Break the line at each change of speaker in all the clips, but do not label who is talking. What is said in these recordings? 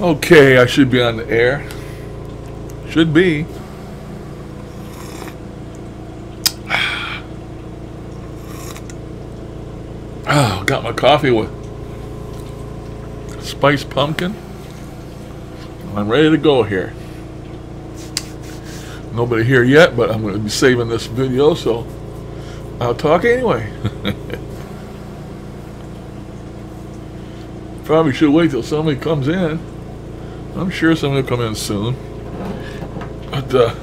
Okay, I should be on the air. Should be. Oh, got my coffee with spiced pumpkin. I'm ready to go here. Nobody here yet, but I'm going to be saving this video, so I'll talk anyway. Probably should wait till somebody comes in. I'm sure somebody will come in soon. But I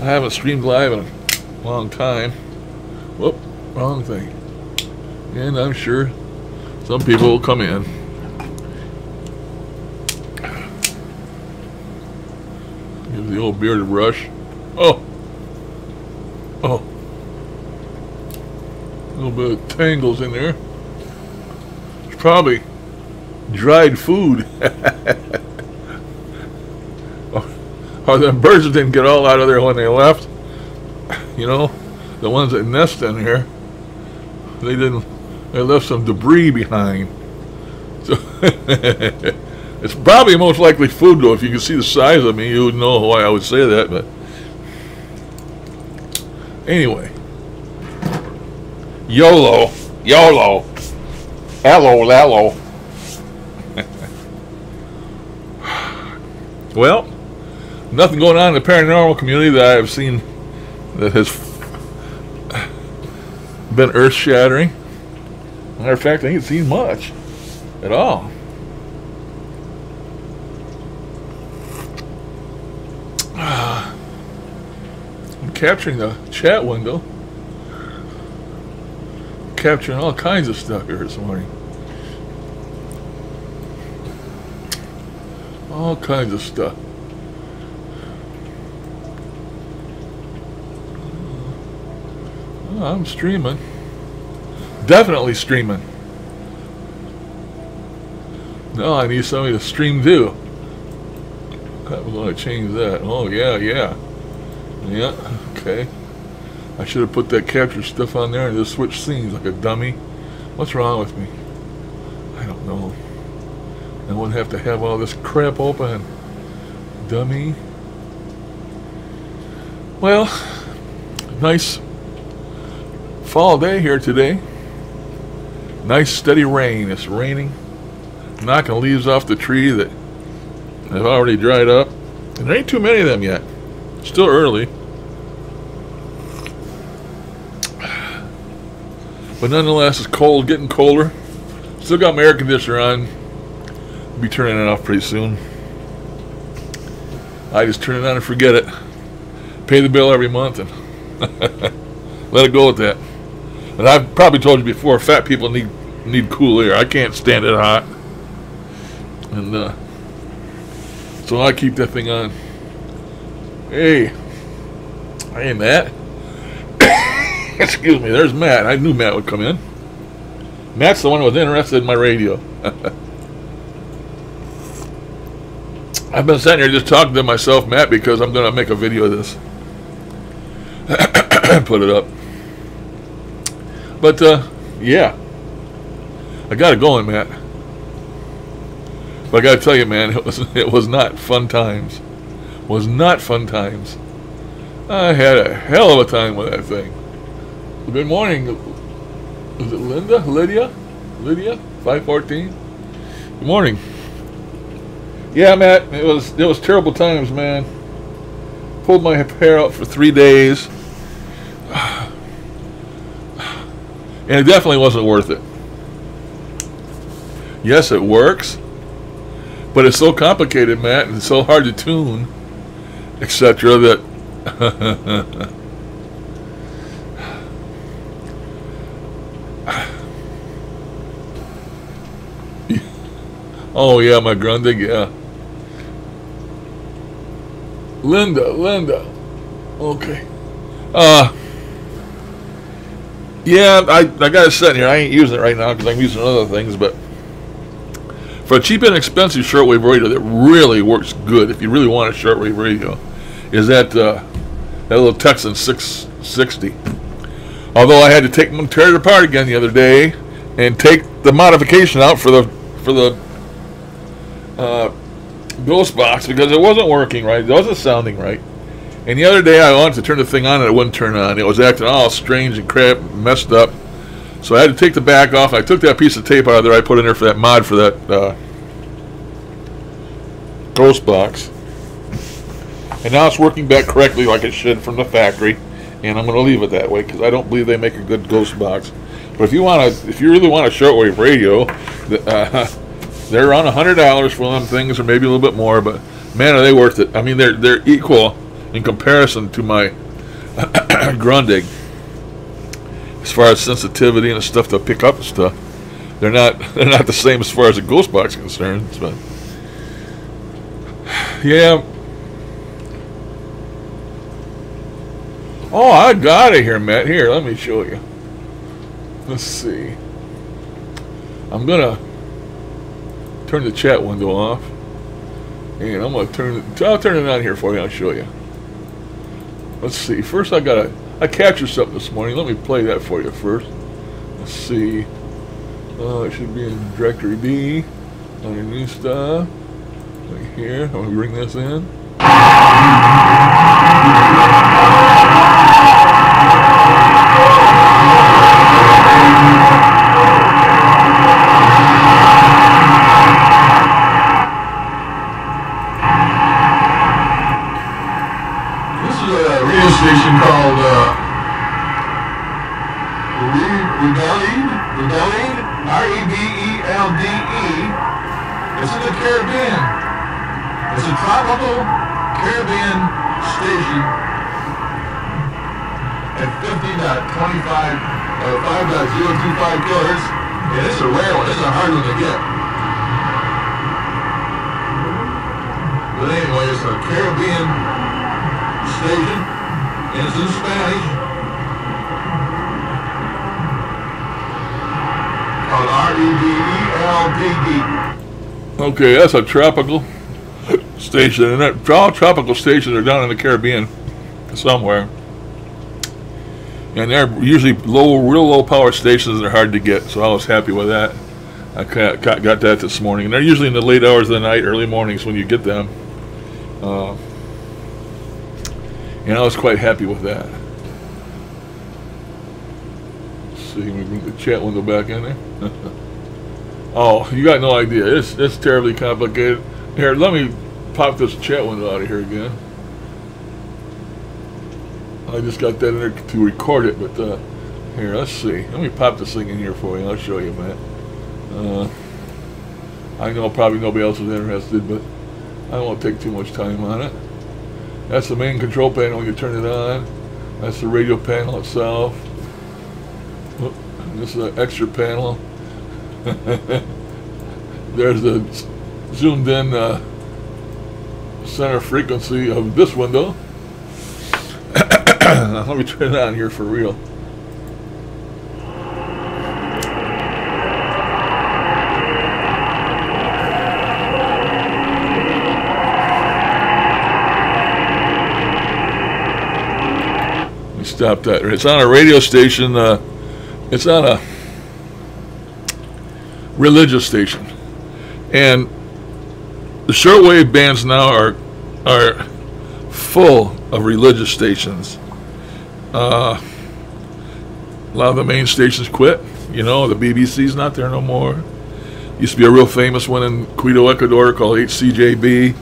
haven't streamed live in a long time. Whoop, wrong thing. And I'm sure some people will come in. Give the old bearded brush. Oh! Oh! A little bit of tangles in there. It's probably dried food. Or the birds didn't get all out of there when they left. You know, the ones that nest in here, they didn't. They left some debris behind. So it's probably most likely food, though. If you could see the size of me, you would know why I would say that. But anyway, YOLO, YOLO, hello, hello. Well, nothing going on in the paranormal community that I have seen that has been earth-shattering. Matter of fact, I ain't seen much at all. I'm capturing the chat window. Capturing all kinds of stuff here this morning. All kinds of stuff. Oh, I'm streaming. Definitely streaming. No, I need somebody to stream too. I'm going to change that. Oh, yeah, yeah. Yeah, okay. I should have put that capture stuff on there and just switch scenes like a dummy. What's wrong with me? I don't know. I wouldn't have to have all this crap open. Dummy. Well, nice fall day here today. Nice steady rain. It's raining, knocking leaves off the tree that have already dried up. And there ain't too many of them yet. Still early. But nonetheless, it's cold, getting colder. Still got my air conditioner on. I'll be turning it off pretty soon. I just turn it on and forget it. Pay the bill every month and let it go with that. And I've probably told you before, fat people need cool air. I can't stand it hot. And so I keep that thing on. Hey, Matt. Excuse me, there's Matt. I knew Matt would come in. Matt's the one who was interested in my radio. I've been sitting here just talking to myself, Matt, because I'm going to make a video of this. Put it up. But, yeah. I got it going, Matt. But I got to tell you, man, it was not fun times. Was not fun times. I had a hell of a time with that thing. Good morning. Is it Linda? Lydia? 514? Good morning. Yeah, Matt, it was terrible times, man. Pulled my hair out for 3 days. And it definitely wasn't worth it. Yes, it works. But it's so complicated, Matt, and it's so hard to tune, etc. that oh yeah, my Grundig, yeah. Linda. Okay. Yeah, I got it set here. I ain't using it right now because I'm using other things, but for a cheap and inexpensive shortwave radio that really works good, if you really want a shortwave radio, is that little Texan 660. Although I had to tear it apart again the other day and take the modification out for the ghost box because it wasn't working right. It wasn't sounding right. And the other day I wanted to turn the thing on and it wouldn't turn on. It was acting all strange and crap, messed up. So I had to take the back off. I took that piece of tape out of there I put in there for that mod for that ghost box. And now it's working back correctly like it should from the factory. And I'm going to leave it that way because I don't believe they make a good ghost box. But if you really want a shortwave radio, they're around $100 for them things, or maybe a little bit more. But man, are they worth it? I mean, they're equal in comparison to my Grundig as far as sensitivity and stuff to pick up and stuff. They're not the same as far as the ghost box is concerned. But yeah. Oh, I got it here, Matt. Here, let me show you. Let's see. I'm gonna turn the chat window off, and I'm gonna I'll turn it on here for you. I'll show you. Let's see. First, I captured something this morning. Let me play that for you first. Let's see. It should be in directory B, underneath stuff, right here. I'm gonna bring this in.
Station called Rebelde, R-E-B-E-L-D-E. It's in the Caribbean. It's a tropical Caribbean station at 50.25 5.025 kilohertz, and it's a rare one. It's a hard one to get. But anyway, it's a Caribbean station. And it's in Spanish, called R-E-B-E-L-D-E.
Okay, that's a tropical station, and all tropical stations are down in the Caribbean somewhere. And they're usually real low power stations that are hard to get, so I was happy with that. I got that this morning. And they're usually in the late hours of the night, early mornings when you get them. And I was quite happy with that. Let's see, let me bring the chat window back in there. Oh, you got no idea. It's terribly complicated. Here, let me pop this chat window out of here again. I just got that in there to record it, but here, let's see. Let me pop this thing in here for you. I'll show you, man. I know probably nobody else is interested, but I won't take too much time on it. That's the main control panel when you turn it on. That's the radio panel itself. This is an extra panel. There's the zoomed in center frequency of this window. Let me turn it on here for real. Stop that. It's on a radio station. It's on a religious station, and the shortwave bands now are full of religious stations. A lot of the main stations quit. You know, the BBC's not there no more. Used to be a real famous one in Quito, Ecuador, called HCJB,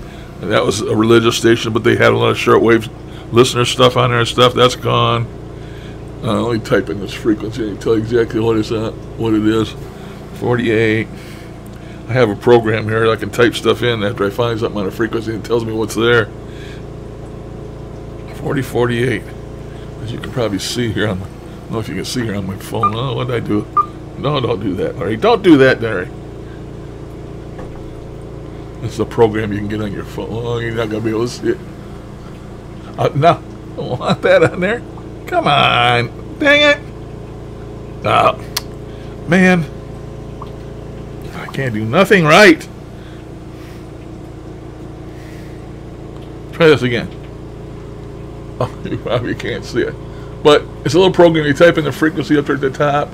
and that was a religious station, but they had a lot of shortwave listener stuff on there and stuff. That's gone. Let me type in this frequency and tell you exactly what it is. 48. I have a program here that I can type stuff in after I find something on a frequency and it tells me what's there. 4048. As you can probably see here on my, I don't know if you can see here on my phone. Oh, what did I do? No, don't do that, Larry. Don't do that, Larry. It's a program you can get on your phone. Oh, you're not going to be able to see it. No, I don't want that on there. Come on. Dang it. Oh, man. I can't do nothing right. Try this again. Oh, you probably can't see it. But it's a little program. You type in the frequency up there at the top.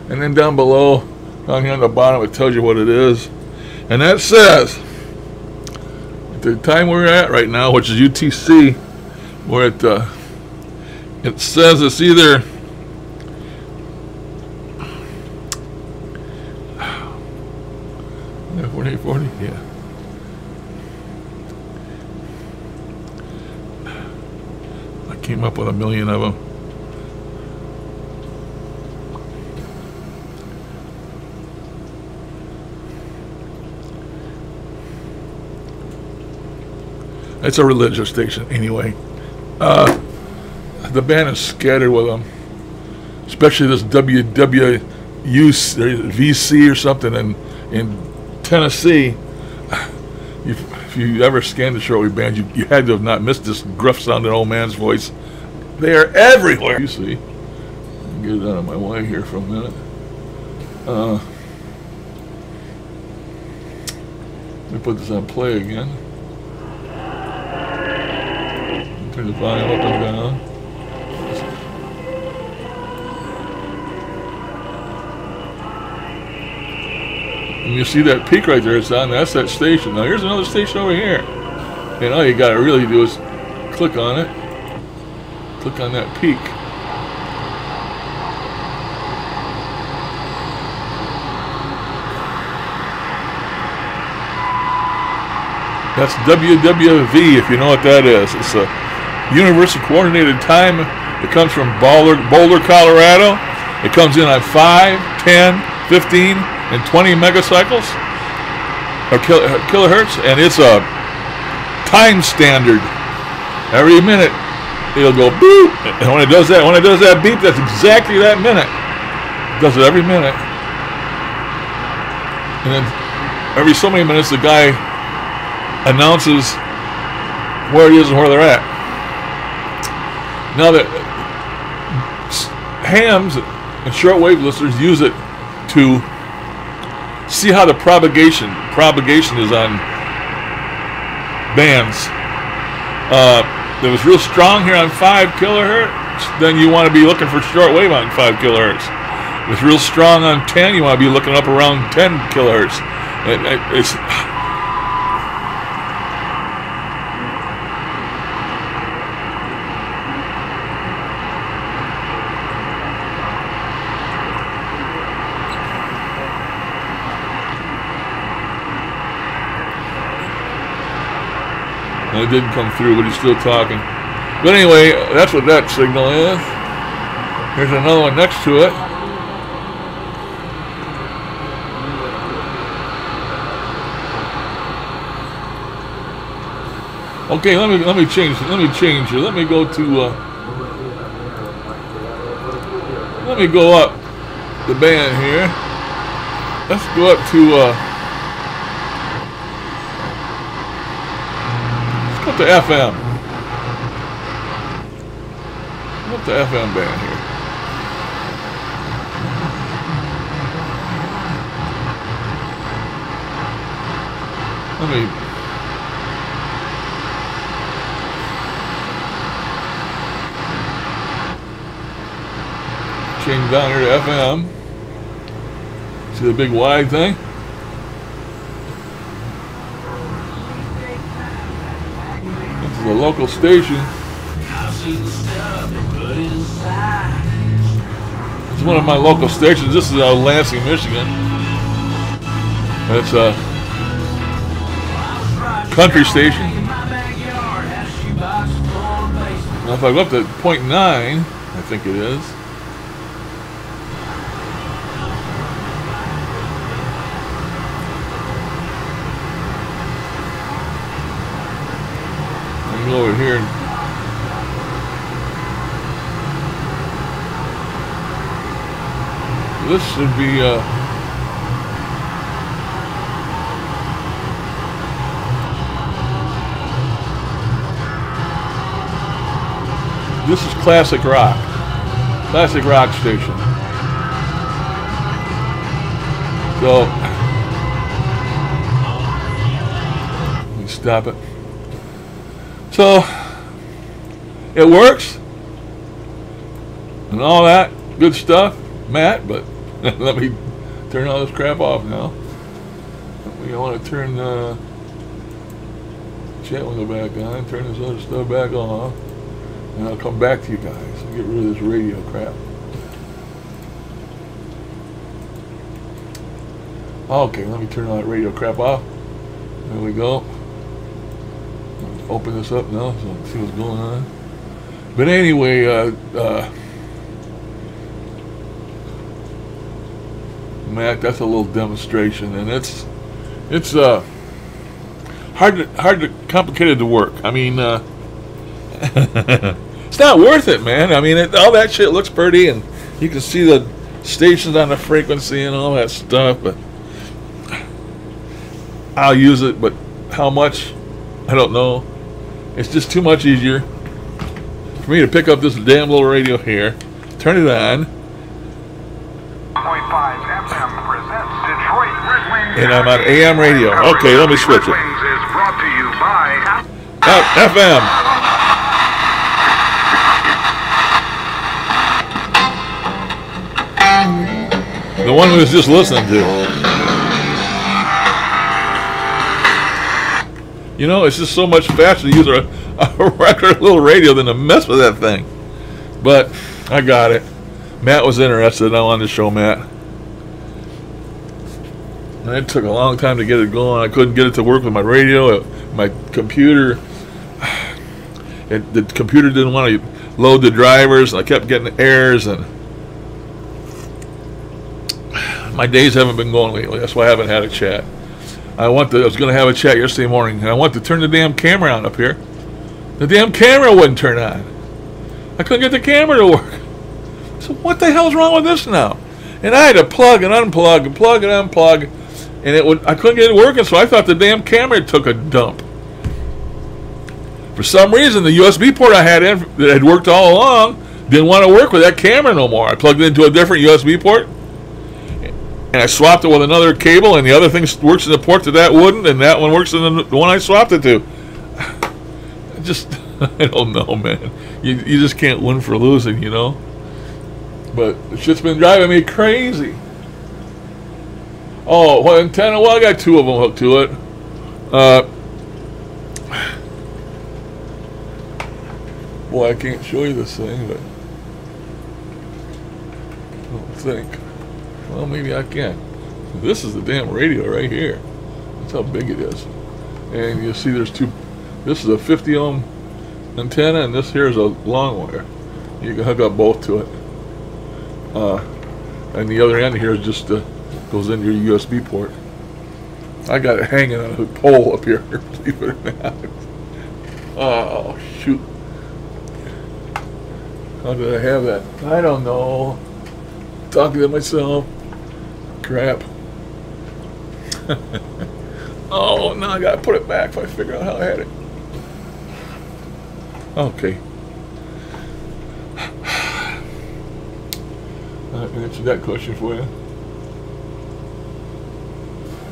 And then down below, down here on the bottom, it tells you what it is. And that says At the time we're at right now, which is UTC, we're at, it says it's either 4840, yeah. I came up with 1 million of them. It's a religious station anyway. The band is scattered with them, especially this WWUVC or something in Tennessee. If you ever scanned the shortwave band, you had to have not missed this gruff-sounding old man's voice. They are everywhere. You see, get it out of my way here for a minute. Let me put this on play again. Turn the volume up and down. And you see that peak right there, it's on, that's that station. Now here's another station over here. And all you gotta really do is click on it. Click on that peak. That's WWV, if you know what that is. It's a Universal Coordinated Time. It comes from Boulder, Colorado. It comes in on 5, 10, 15, and 20 megacycles or kilohertz, and it's a time standard. Every minute it'll go beep, and when it does that beep, that's exactly that minute. It does it every minute, and then every so many minutes the guy announces where it is and where they're at. Now that hams and shortwave listeners use it to see how the propagation is on bands. If it's real strong here on 5 kilohertz, then you want to be looking for shortwave on 5 kilohertz. If it's real strong on 10, you want to be looking up around 10 kilohertz. It's it didn't come through, but he's still talking. But anyway, that's what that signal is. Here's another one next to it. Okay, let me change here. Let me go to let me go up the band here. Let's go up to the FM. What's the FM band here? Let me change down here to FM. See the big wide thing? The local station. It's one of my local stations. This is Lansing, Michigan. It's a country station. Now if I go up to 0.9, I think it is. Over here. This should be this is classic rock station. So let me stop it. So it works and all that good stuff, Matt, but let me turn all this crap off now. We want to turn chat window back on, turn this other stuff back on, and I'll come back to you guys and get rid of this radio crap. Okay, let me turn all that radio crap off. There we go. Let's open this up now so I can see what's going on. But anyway, Mac, that's a little demonstration, and it's complicated to work. I mean, it's not worth it, man. I mean, all that shit looks pretty, and you can see the stations on the frequency and all that stuff, but I'll use it, but how much, I don't know. It's just too much easier for me to pick up this damn little radio here, turn it on, and I'm on AM radio. Okay, let me switch it. FM. The one we was just listening to. You know, it's just so much faster to use a regular little radio than to mess with that thing. But I got it. Matt was interested. I wanted to show Matt. And it took a long time to get it going. I couldn't get it to work with my radio, my computer. The computer didn't want to load the drivers. I kept getting errors, and my days haven't been going lately. That's why I haven't had a chat. I was going to have a chat yesterday morning, and I wanted to turn the damn camera on up here. The damn camera wouldn't turn on. I couldn't get the camera to work. So what the hell's wrong with this now? And I had to plug and unplug and plug and unplug, and I couldn't get it working. So I thought the damn camera took a dump. For some reason, the USB port I had in that had worked all along didn't want to work with that camera no more. I plugged it into a different USB port, and I swapped it with another cable, and the other thing works in the port that wouldn't, and that one works in the one I swapped it to. I don't know, man. You just can't win for losing, you know? But the shit's been driving me crazy. Oh, what antenna? Well, I got two of them hooked to it. Boy, I can't show you this thing, but I don't think. Well, maybe I can. This is the damn radio right here. That's how big it is. And you see there's two. This is a 50 ohm antenna, and this here is a long wire. You can hook up both to it. And the other end here is just goes into your USB port. I got it hanging on a pole up here, believe it or not. Oh, shoot. How did I have that? I don't know. Talking to myself. Crap. Oh, now I gotta put it back if I figure out how I had it. Okay. I answered that question for you.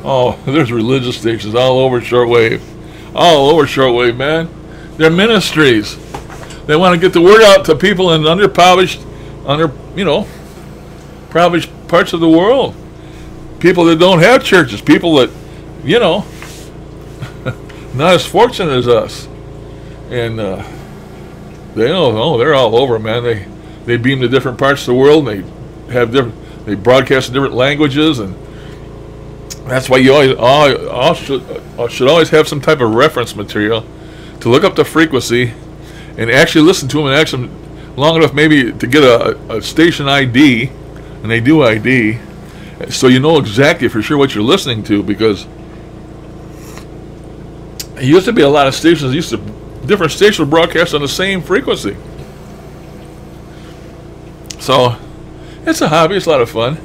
Oh, there's religious stations all over shortwave. All over shortwave, man. They're ministries. They want to get the word out to people in impoverished parts of the world. People that don't have churches. People that, not as fortunate as us. And they know, they're all over, man. They beam to different parts of the world, and they broadcast in different languages, and that's why you should always have some type of reference material to look up the frequency and actually listen to them and ask them long enough maybe to get a station ID, and they do ID, so you know exactly for sure what you're listening to, because it used to be a lot of stations, different stations would broadcast on the same frequency. So it's a hobby, it's a lot of fun.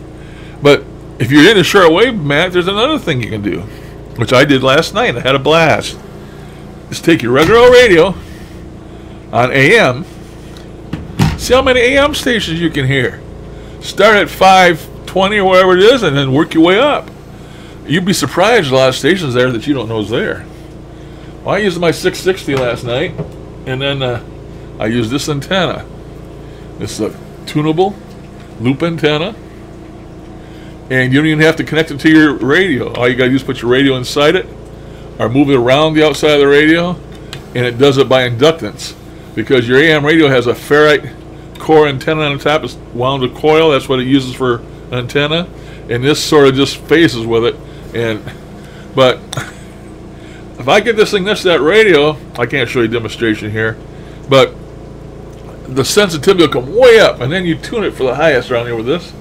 But if you're into shortwave, Matt, there's another thing you can do, which I did last night. I had a blast. Just take your regular radio on AM. See how many AM stations you can hear. Start at 520 or whatever it is, and then work your way up. You'd be surprised a lot of stations there that you don't know is there. Well, I used my 660 last night, and then I used this antenna. It's a tunable loop antenna, and you don't even have to connect it to your radio. All you got to do is put your radio inside it, are moving around the outside of the radio, and it does it by inductance, because your AM radio has a ferrite core antenna on the top. It's wound with coil. That's what it uses for an antenna, and this sort of just phases with it. But if I get this thing next to that radio, I can't show you a demonstration here, but the sensitivity will come way up, and then you tune it for the highest around here with this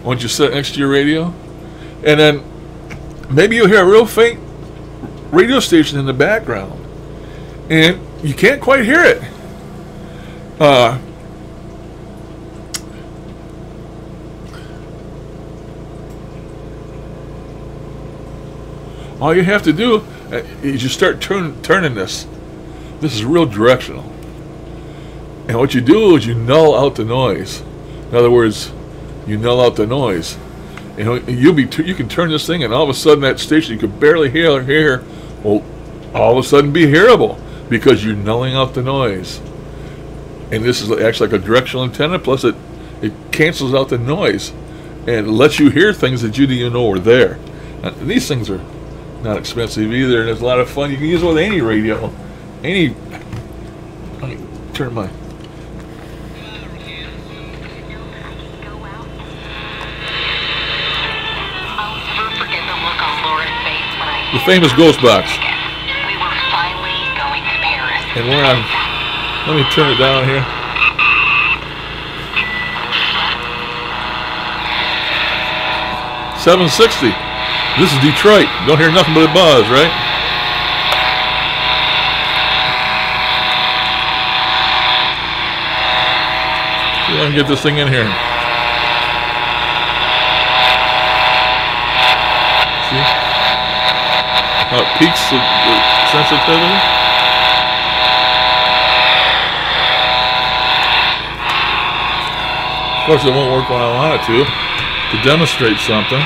once you set it next to your radio, and then maybe you'll hear a real faint radio station in the background, and you can't quite hear it. All you have to do is you start turning this. This is real directional. And what you do is you null out the noise. In other words, you null out the noise. And you can turn this thing, and all of a sudden that station you could barely hear will all of a sudden be hearable, because you're nulling out the noise. And this is actually like a directional antenna, plus it cancels out the noise and lets you hear things that you didn't even know were there. And these things are not expensive either, and it's a lot of fun. You can use it with any radio. Let me turn my... The famous Ghost Box.
We were finally going to Paris.
And we're on... Let me turn it down here. $760. This is Detroit. Don't hear nothing but a buzz, right? See if I can get this thing in here. See how it peaks the sensitivity? Of course, it won't work when I want it to demonstrate something.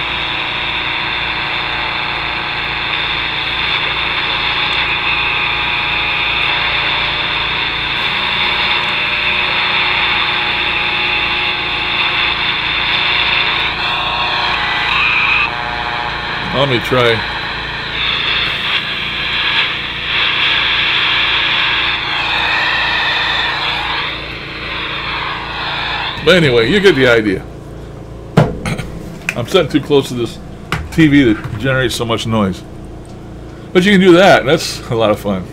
Let me try. But anyway, you get the idea. I'm sitting too close to this TV that generates so much noise. But you can do that. That's a lot of fun.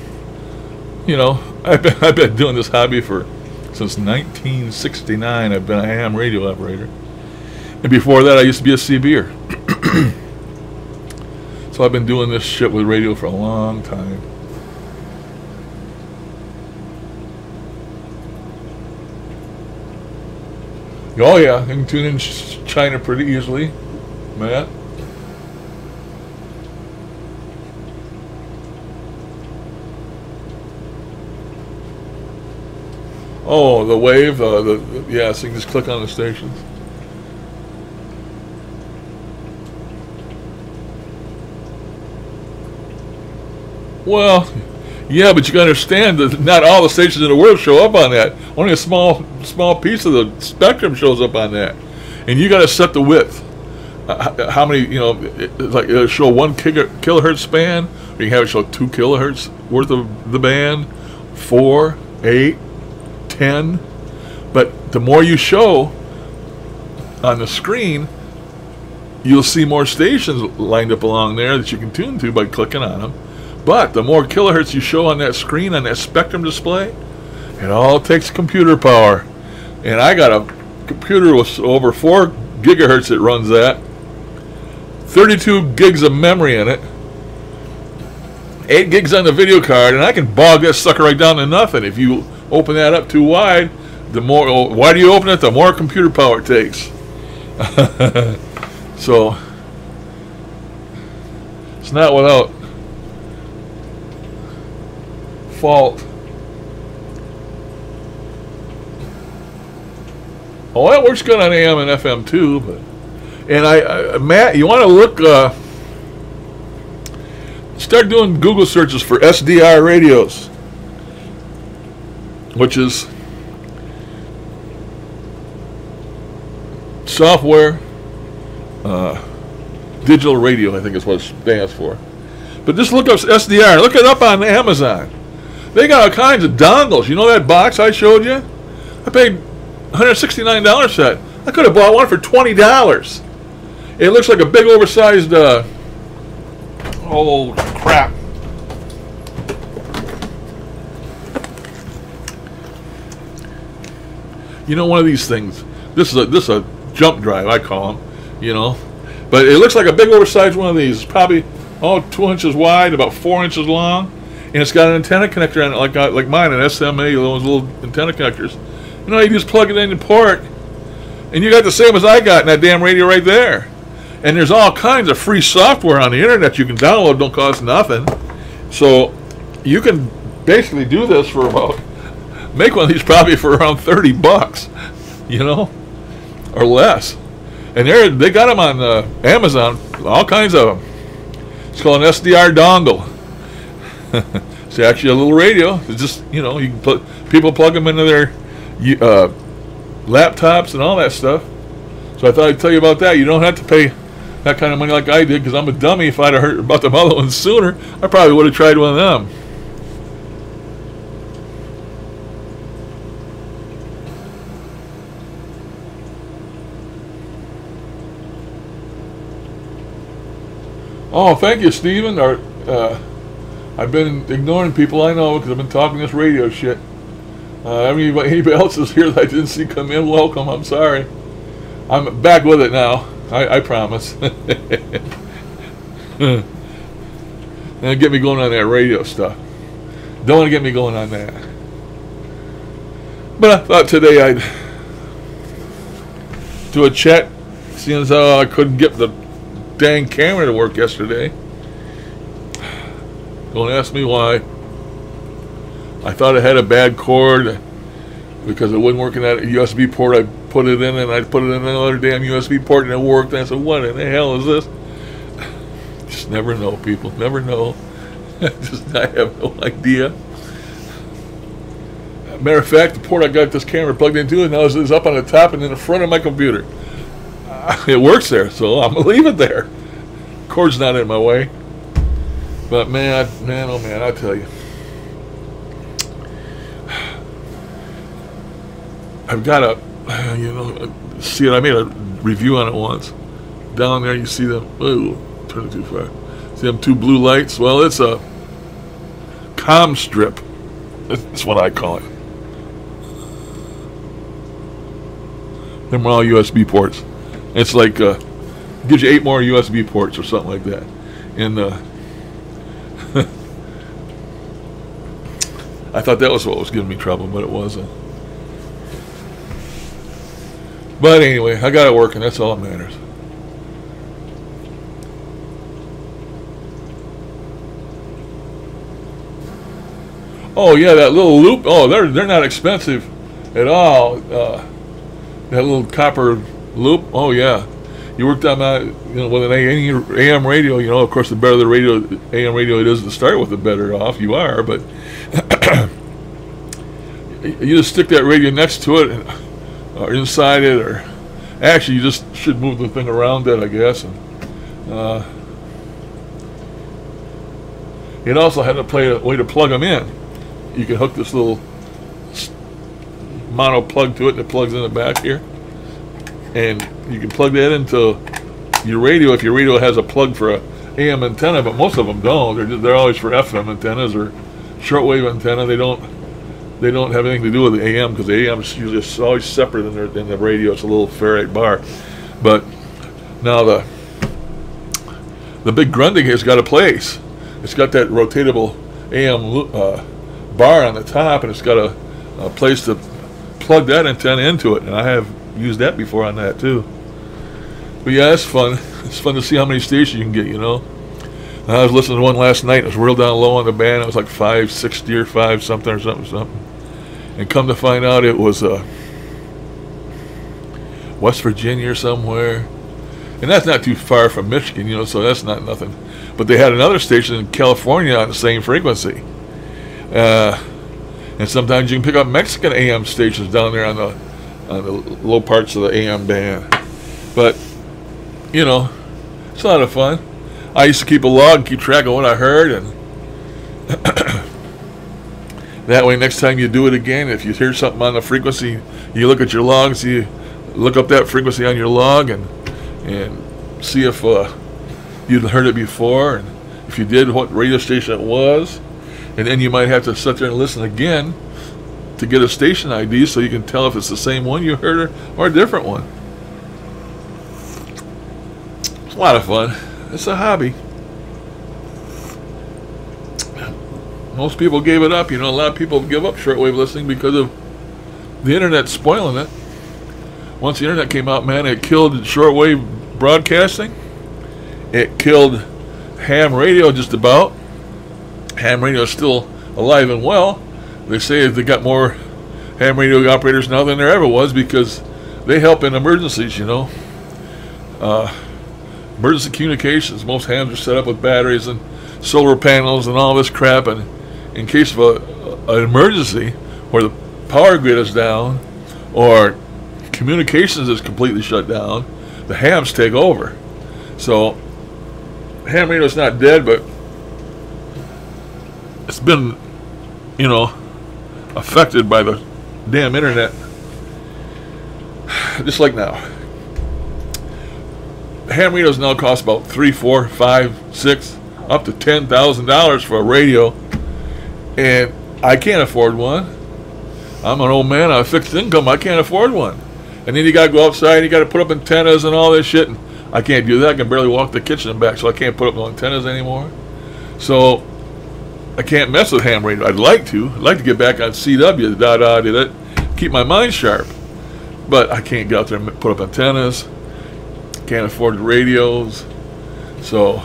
You know, I've been doing this hobby since 1969. I've been a ham radio operator. And before that, I used to be a CBer. So I've been doing this shit with radio for a long time. Oh yeah, you can tune in China pretty easily, Matt. Oh, the wave, yeah, so you can just click on the stations. Well, yeah, but you can understand that not all the stations in the world show up on that. Only a small piece of the spectrum shows up on that, and you got to set the width. How many? You know, like it'll show 1 kilohertz span, or you can have it show 2 kilohertz worth of the band, 4, 8, 10. But the more you show on the screen, you'll see more stations lined up along there that you can tune to by clicking on them. But the more kilohertz you show on that screen, on that spectrum display, it all takes computer power. And I got a computer with over 4 gigahertz that runs that. 32 gigs of memory in it. 8 gigs on the video card, and I can bog that sucker right down to nothing. If you open that up too wide, the more wider you open it, the more computer power it takes. So it's not without fault. Oh, that works good on AM and FM too. But Matt, you want to look? Start doing Google searches for SDR radios, which is software digital radio. I think is what it stands for. But just look up SDR. Look it up on Amazon. They got all kinds of dongles. You know that box I showed you? I paid $169 for that. I could have bought one for $20. It looks like a big oversized, oh crap. You know, one of these things. This is a jump drive, I call them. You know, but it looks like a big oversized one of these. It's probably 2 inches wide, about 4 inches long, and it's got an antenna connector on it, like mine, an SMA, those little antenna connectors. You know, you just plug it in the port, and you got the same as I got in that damn radio right there. And there's all kinds of free software on the internet you can download. Don't cost nothing. So you can basically do this for about, make one of these probably for around $30, you know, or less. And they got them on Amazon, all kinds of them. It's called an SDR dongle. It's actually a little radio. It's just, you know, you can people plug them into their laptops and all that stuff. So I thought I'd tell you about that. You don't have to pay that kind of money like I did, because I'm a dummy. If I'd have heard about the other ones sooner, I probably would have tried one of them. Oh, thank you, Stephen. I've been ignoring people I know because I've been talking this radio shit. Anybody else is here that I didn't see come in, welcome. I'm sorry. I'm back with it now. I promise. And get me going on that radio stuff. Don't want to get me going on that. But I thought today I'd do a chat, seeing as how I couldn't get the dang camera to work yesterday. Don't ask me why. I thought it had a bad cord because it wouldn't work in that USB port. I put it in, and I put it in another damn USB port, and it worked. And I said, what in the hell is this? Just never know, people. Never know. I have no idea. Matter of fact, the port I got this camera plugged into it now is up on the top and in the front of my computer. It works there, so I'm gonna leave it there. Cord's not in my way. But man, oh man, I tell you, I've got a, you know, see it. I made a review on it once. Down there, you see them. Oh, turn it too far. See them two blue lights? Well, it's a comm strip. That's what I call it. Them are all USB ports. It's like gives you 8 more USB ports or something like that. And I thought that was what was giving me trouble, but it wasn't. But anyway, I got it working. That's all that matters. Oh yeah, that little loop. Oh, they're not expensive at all. That little copper loop. Oh yeah, you worked on that. You know, with an AM radio. You know, of course, the better the radio, AM radio it is to start with, the better off you are. But you just stick that radio next to it, or inside it, or actually, you just should move the thing around it, I guess. And it also had a way to plug them in. You can hook this little mono plug to it, and it plugs in the back here, and you can plug that into your radio if your radio has a plug for a AM antenna, but most of them don't. They're always for FM antennas or shortwave antenna. They don't have anything to do with the AM, because the AM is usually always separate in the radio. It's a little ferrite bar. But now the big Grundig has got a place. It's got that rotatable AM bar on the top, and it's got a place to plug that antenna into it, and I have used that before on that too. But yeah, it's fun. It's fun to see how many stations you can get, you know. I was listening to one last night. It was real down low on the band. It was like 560 or 5 something or something. And come to find out, it was West Virginia or somewhere. And that's not too far from Michigan, you know, so that's not nothing. But they had another station in California on the same frequency. And sometimes you can pick up Mexican AM stations down there on the low parts of the AM band. But, you know, it's a lot of fun. I used to keep a log and keep track of what I heard, and that way next time you do it again, if you hear something on the frequency, you look at your logs, you look up that frequency on your log and see if you'd heard it before, and if you did, what radio station it was, and then you might have to sit there and listen again to get a station ID so you can tell if it's the same one you heard or a different one. It's a lot of fun. It's a hobby. Most people gave it up. You know, a lot of people give up shortwave listening because of the internet spoiling it. Once the internet came out, man, it killed shortwave broadcasting. It killed ham radio just about. Ham radio is still alive and well. They say they got more ham radio operators now than there ever was because they help in emergencies, you know. Emergency communications. Most hams are set up with batteries and solar panels and all this crap, and in case of an emergency where the power grid is down or communications is completely shut down, the hams take over. So ham radio is not dead, but it's been, you know, affected by the damn internet. Just like now. Ham radios now cost about $3, $4, $5, $6, up to $10,000 for a radio, and I can't afford one. I'm an old man on a fixed income. I can't afford one. And then you got to go outside. You got to put up antennas and all this shit. And I can't do that. I can barely walk the kitchen and back, so I can't put up no antennas anymore. So I can't mess with ham radio. I'd like to. I'd like to get back on CW, keep my mind sharp. But I can't get out there and put up antennas. Can't afford the radios, so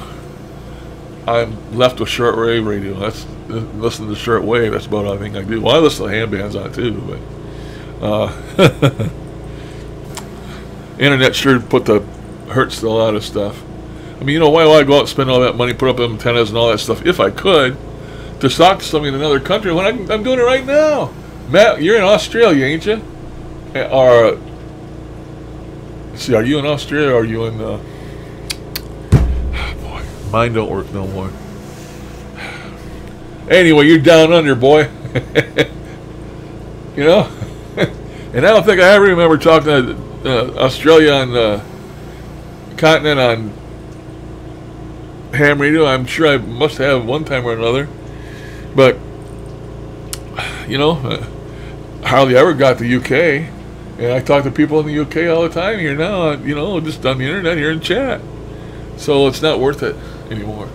I'm left with shortwave radio. That's listen to shortwave. That's about everything I do. Well, I listen to ham bands on too, but internet sure hurts a lot of stuff. I mean, you know, why would I go out and spend all that money, put up antennas and all that stuff if I could to talk to somebody in another country when I'm doing it right now? Matt, you're in Australia, ain't you? Or see, are you in Australia or are you in boy, mine don't work no more. Anyway, you're down under, boy. You know? And I don't think I ever remember talking to Australia on the continent on ham radio. I'm sure I must have one time or another. But, you know, hardly ever got to UK. And I talk to people in the UK all the time here now, you know, just on the internet here in chat. So it's not worth it anymore.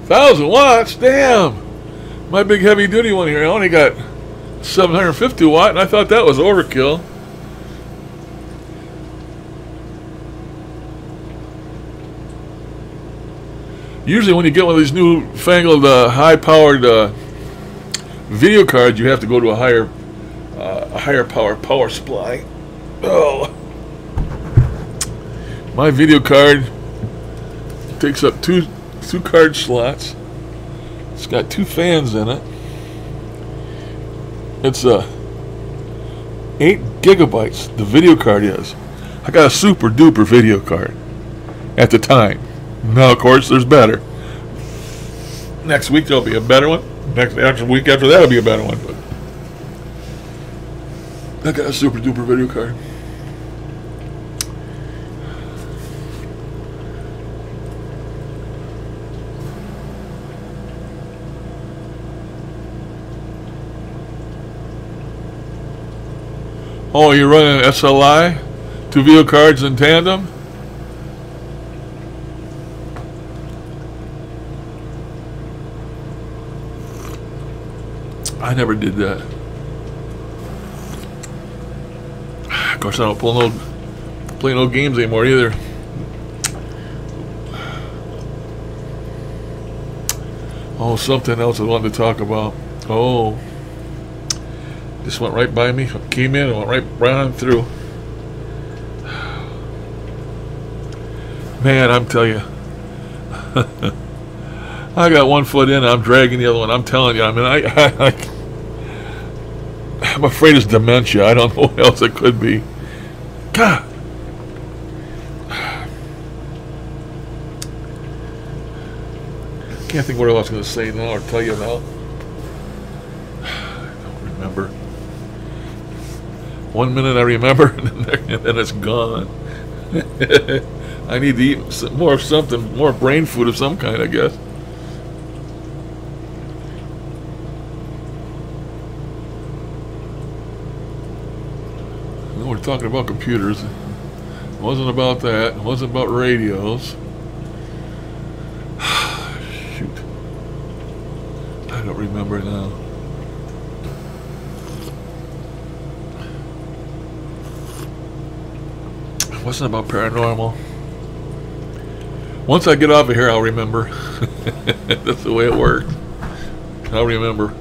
$1,000 damn! My big heavy duty one here, I only got 750 watt, and I thought that was overkill. Usually when you get one of these new fangled high-powered video cards, you have to go to a higher power supply. Oh, my video card takes up two card slots. It's got 2 fans in it. It's 8 gigabytes. The video card is. I got a super duper video card at the time. Now, of course, there's better. Next week there'll be a better one. Next week after that'll be a better one. But I got a super duper video card. Oh, you're running SLI? 2 video cards in tandem? I never did that. Of course, I don't play no games anymore either. Oh, something else I wanted to talk about. Oh, just went right by me. Came in and went right on through. Man, I'm telling you, I got one foot in, I'm dragging the other one. I'm telling you, I mean, I'm afraid it's dementia. I don't know what else it could be. God. Can't think what I was going to say now or tell you about. I don't remember. 1 minute I remember, and then it's gone. I need to eat more of something, more brain food of some kind, I guess. We're talking about computers. It wasn't about that. It wasn't about radios. Shoot. I don't remember now. It wasn't about paranormal. Once I get off of here, I'll remember. That's the way it worked. I'll remember.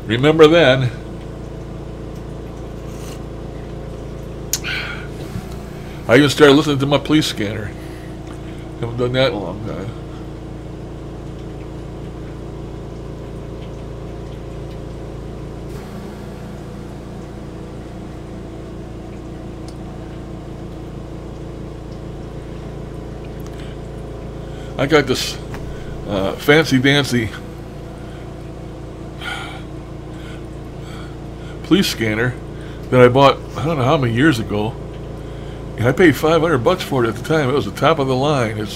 Remember then. I even started listening to my police scanner. Haven't done that in a long time. I got this fancy dancy police scanner that I bought I don't know how many years ago. And I paid $500 for it at the time. It was the top of the line. It's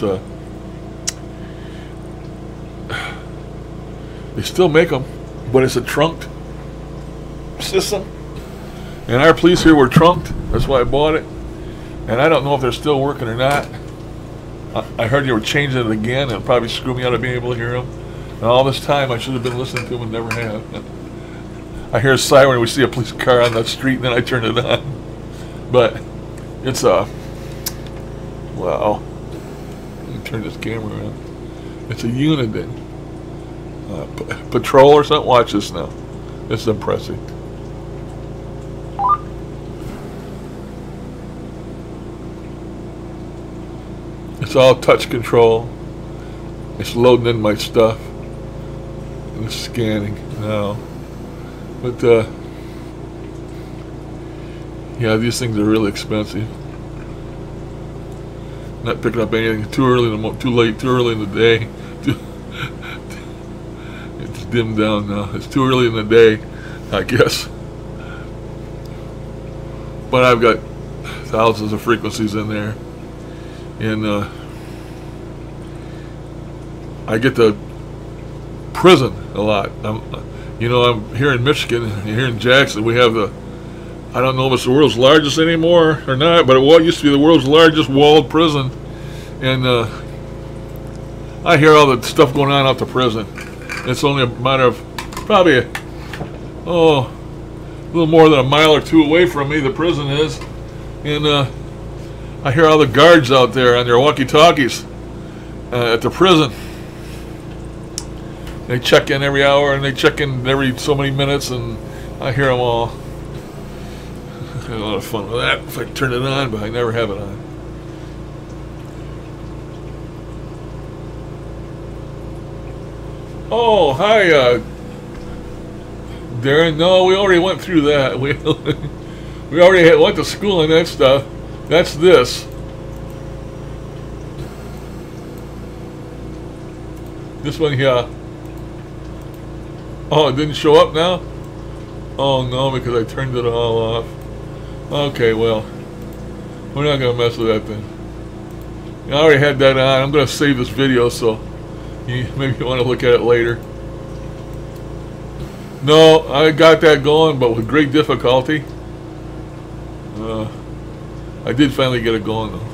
they still make them, but it's a trunked system. And our police here were trunked. That's why I bought it. And I don't know if they're still working or not. I heard they were changing it again. It'll probably screw me out of being able to hear them. And all this time, I should have been listening to them and never have. I hear a siren when we see a police car on the street, and then I turn it on. But it's a, wow. Let me turn this camera around. It's a Uniden patrol or something. Watch this now. This is impressive. It's all touch control. It's loading in my stuff. And it's scanning now. But yeah, these things are really expensive. Not picking up anything too early in the too late, too early in the day. It's dimmed down now. It's too early in the day, I guess. But I've got thousands of frequencies in there, and I get to prison a lot. You know, I'm here in Michigan, here in Jackson. We have the, I don't know if it's the world's largest anymore or not, but it used to be the world's largest walled prison. And I hear all the stuff going on out the prison. It's only a matter of probably a little more than a mile or two away from me, the prison is. And I hear all the guards out there on their walkie-talkies at the prison. They check in every hour, and they check in every so many minutes, and I hear them all. I had a lot of fun with that if I turn it on, but I never have it on. Oh, hi, Darren. No, we already went through that. We already went to school and that stuff. That's this. This one here. Oh, it didn't show up now? Oh no, because I turned it all off. Okay, well, we're not going to mess with that then. I already had that on. I'm going to save this video, so maybe you want to look at it later. No, I got that going, but with great difficulty. I did finally get it going, though.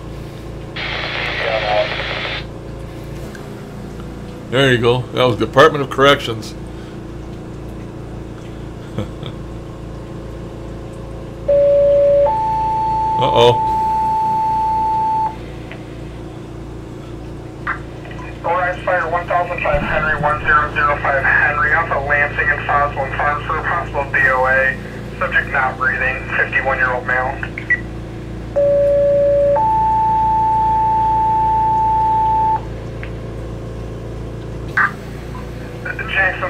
There you go. That was Department of Corrections. Uh-oh.
Rise Fire 1005 Henry 1005 Henry off of Lansing and Foswell Farms for a possible DOA. Subject not breathing, 51-year-old male.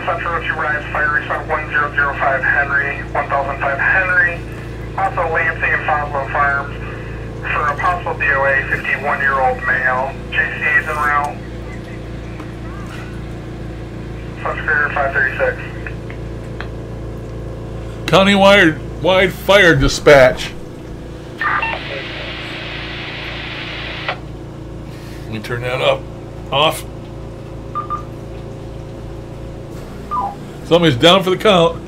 Central 2 Rise Fire, respond 1005 Henry, 1005 Henry. Also Lansing and Foslo Farms for a possible DOA, 51-year-old male. JCA's en route. Suspect 536.
Countywide fire dispatch. Let me turn that off. Somebody's down for the count.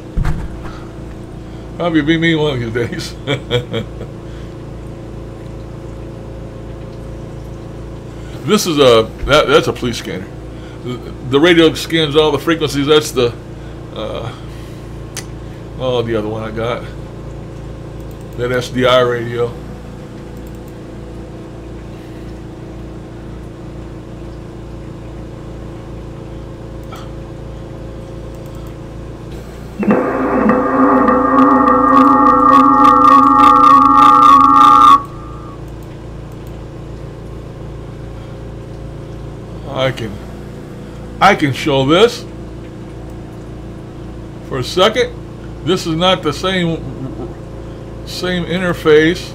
Probably be me one of these days. This is that's a police scanner. The radio scans all the frequencies. That's the the other one I got. That SDI radio. I can show this for a second. This is not the same interface.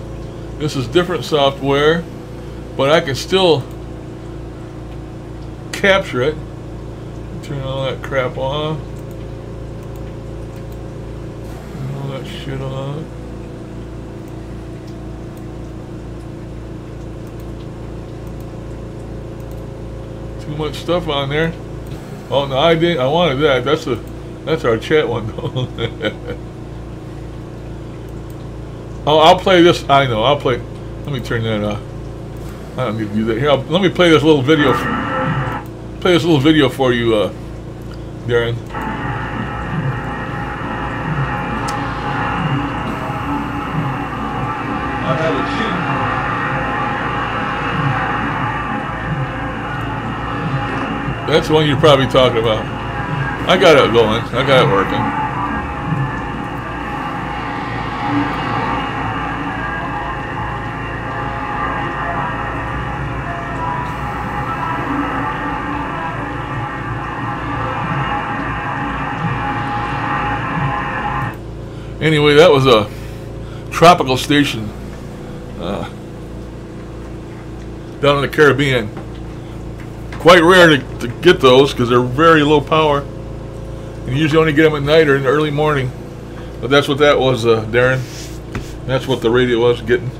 This is different software, but I can still capture it. Turn all that crap on. Turn all that shit on. Too much stuff on there. Oh no, I didn't. I wanted that. That's our chat one though. Oh, I'll play this. I know. I'll play. Let me turn that off. I don't need to do that here. Let me play this little video. Play this little video for you, Darren.
I have a cheat.
That's the one you're probably talking about. I got it going. I got it working. Anyway, that was a tropical station down in the Caribbean. Quite rare to get those because they're very low power. You usually only get them at night or in the early morning. But that's what that was, Darren. That's what the radio was getting.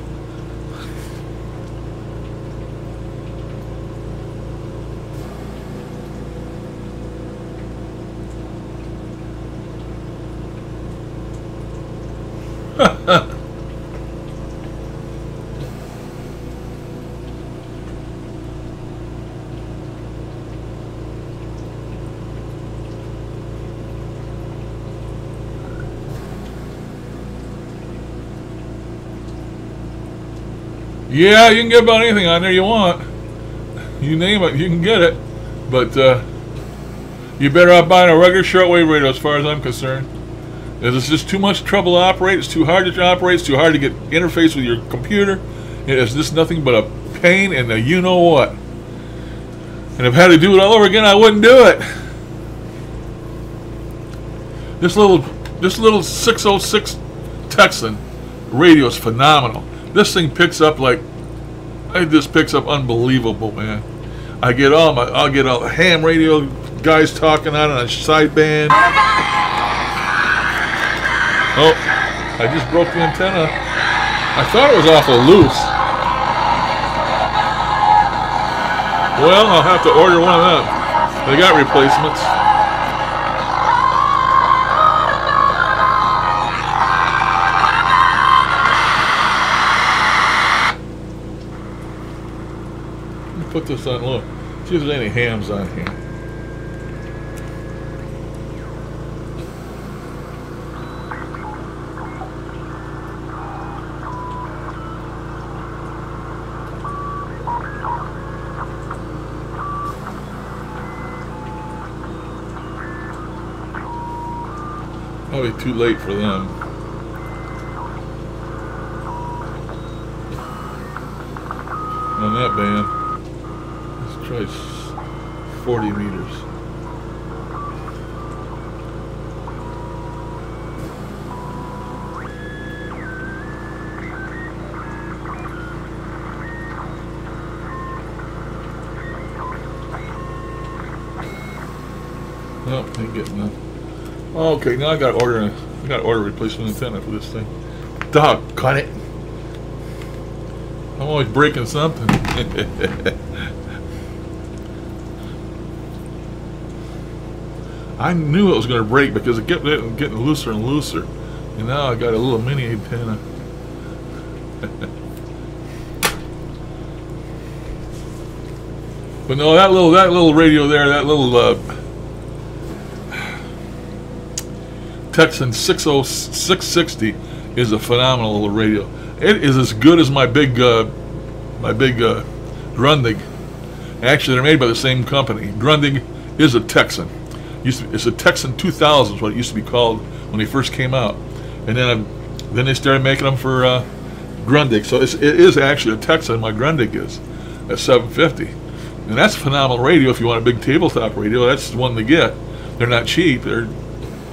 Yeah, you can get about anything on there you want. You name it, you can get it. But you better off buying a regular shortwave radio as far as I'm concerned. It's just too much trouble to operate. It's too hard to operate. It's too hard to get interface with your computer. It is just nothing but a pain and a you know what. And if I had to do it all over again, I wouldn't do it. This little 606 Texan radio is phenomenal. This thing picks up like, it just picks up unbelievable, man. I'll get all the ham radio guys talking on it on sideband. Oh, I just broke the antenna. I thought it was awful loose. Well, I'll have to order one of them. They got replacements. Put this on low. See if there's any hams on here. Probably too late for them. On that band. Try 40 meters. No, ain't getting none. Okay, now I got to order a replacement antenna for this thing. Doggone it! I'm always breaking something. I knew it was going to break because it kept getting looser and looser, and now I got a little mini antenna. But no, that little radio there, that little Texan 660 is a phenomenal little radio. It is as good as my big Grundig. Actually, they're made by the same company. Grundig is a Texan. It's a Texan 2000 is what it used to be called when they first came out, and then they started making them for Grundig. So it is actually a Texan. My Grundig is at 750, and that's a phenomenal radio if you want a big tabletop radio. That's the one to get. They're not cheap. They're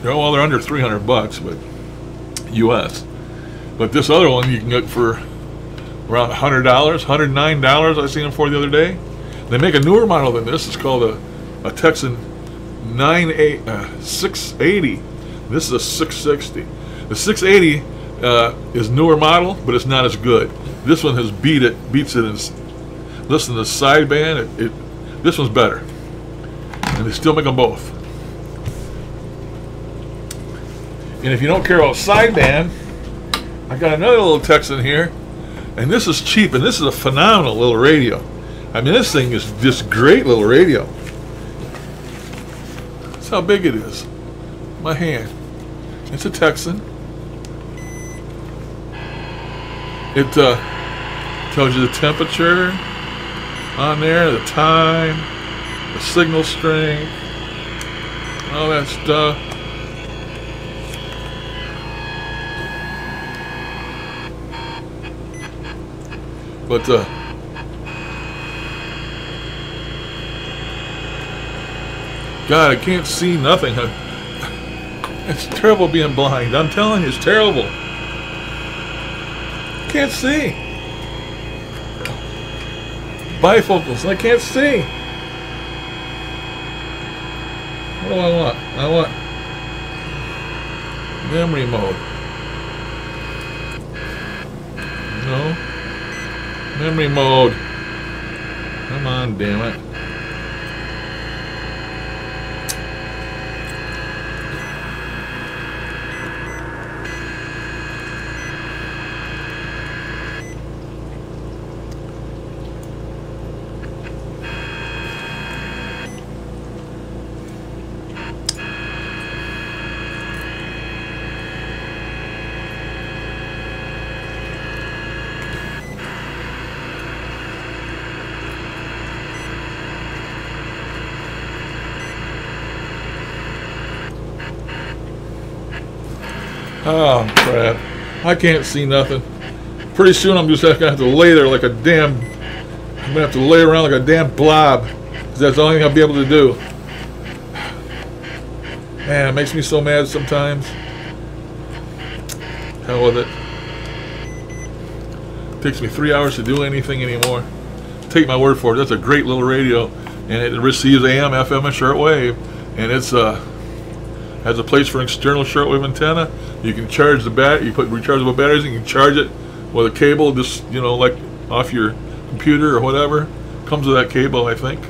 under $300, but U.S. But this other one you can get for around $100, $109. I seen them for the other day. They make a newer model than this. It's called a Texan 680. This is a 660. The 680 is newer model, but it's not as good. This one has beats it. In, listen to the sideband. This one's better, and they still make them both. And if you don't care about sideband, I got another little Texan here, and this is cheap, and this is a phenomenal little radio. I mean, this thing is just great little radio. That's how big it is. My hand. It's a Texan. It tells you the temperature on there, the time, the signal strength, all that stuff. But God, I can't see nothing. It's terrible being blind. I'm telling you, it's terrible. Can't see. Bifocals, I can't see. What do I want? I want memory mode. No. Memory mode. Come on, damn it. Oh, crap. I can't see nothing. Pretty soon I'm just going to have to lay there like a damn... I'm going to have to lay around like a damn blob. Because that's the only thing I'll be able to do. Man, it makes me so mad sometimes. Hell with it. It takes me 3 hours to do anything anymore. Take my word for it. That's a great little radio. And it receives AM, FM, and shortwave. And it's has a place for an external shortwave antenna. You can charge the battery. You put rechargeable batteries, and you can charge it with a cable, just like off your computer or whatever. Comes with that cable, I think.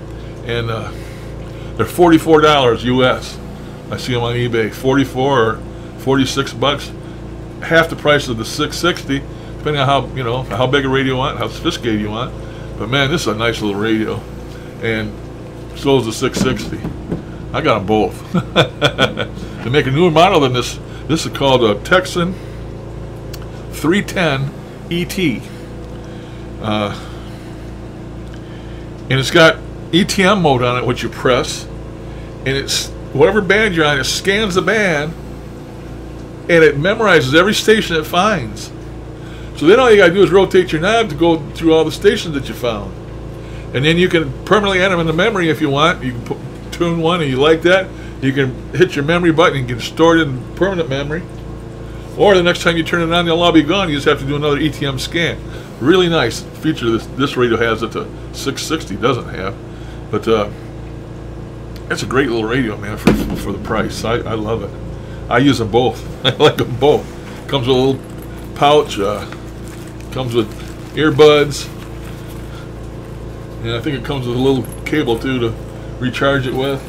And they're $44 US. I see them on eBay, 44 or 46 bucks, half the price of the 660, depending on how big a radio you want, how sophisticated you want. But man, this is a nice little radio, and so is the 660. I got them both. They make a newer model than this. This is called a Texan 310 ET. And it's got ETM mode on it, which you press, and it's whatever band you're on, it scans the band, and it memorizes every station it finds. So then all you gotta do is rotate your knob to go through all the stations that you found, and then you can permanently enter them in the memory if you want. You can tune one and you like that, you can hit your memory button and you can store it in permanent memory, or the next time you turn it on, they'll all be gone. You just have to do another ETM scan. Really nice feature this radio has that the 660 doesn't have. But It's a great little radio, man, for the price. I love it. I use them both. I like them both. Comes with a little pouch. Comes with earbuds. And I think it comes with a little cable too to recharge it with.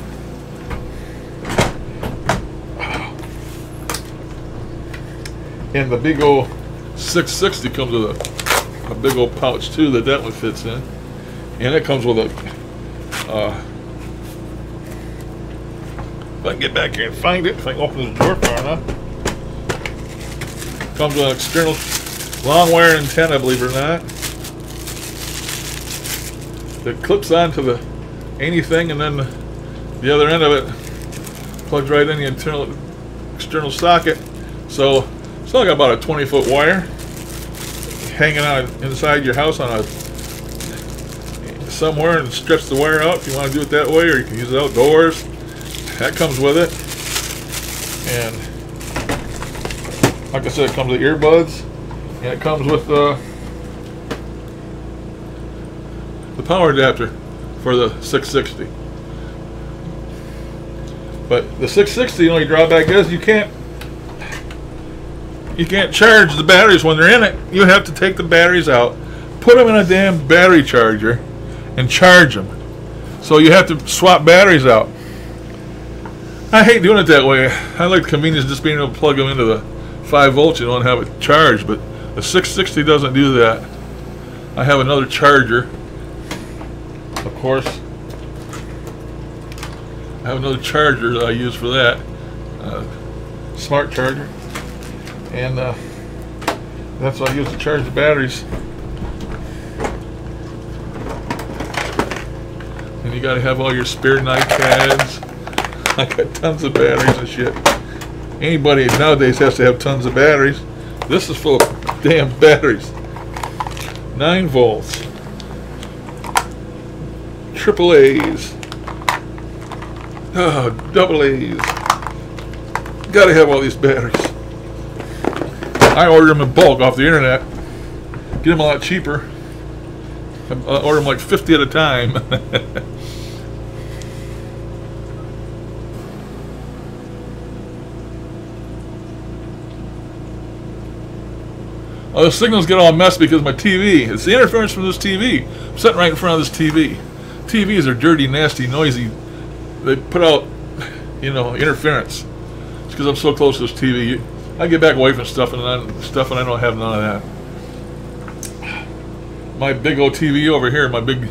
And the big old 660 comes with a big old pouch too that one fits in. And it comes with a if I can get back here and find it, if I can open this door far enough. Comes with an external long wire antenna, believe it or not. That clips onto the anything, and then the other end of it plugs right in the external socket. So it's only got about a 20-foot wire hanging out inside your house on somewhere, and stretch the wire out if you want to do it that way, or you can use it outdoors. That comes with it, and like I said, it comes with earbuds, and it comes with the power adapter for the 660. But the 660, the only drawback is you can't charge the batteries when they're in it. You have to take the batteries out, put them in a damn battery charger, and charge them. So you have to swap batteries out. I hate doing it that way. I like the convenience of just being able to plug them into the 5 volts, you know, and have it charged. But the 660 doesn't do that. I have another charger, of course. I have another charger that I use for that, smart charger, and that's what I use to charge the batteries. And you got to have all your spare NiCads. I got tons of batteries and shit. Anybody nowadays has to have tons of batteries. This is full of damn batteries. 9 volts. AAAs. Oh, double A's. Gotta have all these batteries. I order them in bulk off the internet. Get them a lot cheaper. I order them like 50 at a time. Oh, the signals get all messed because of my TV. It's the interference from this TV. I'm sitting right in front of this TV. TVs are dirty, nasty, noisy. They put out, you know, interference. It's because I'm so close to this TV. I get back away from stuff and I don't have none of that. My big old TV over here, my big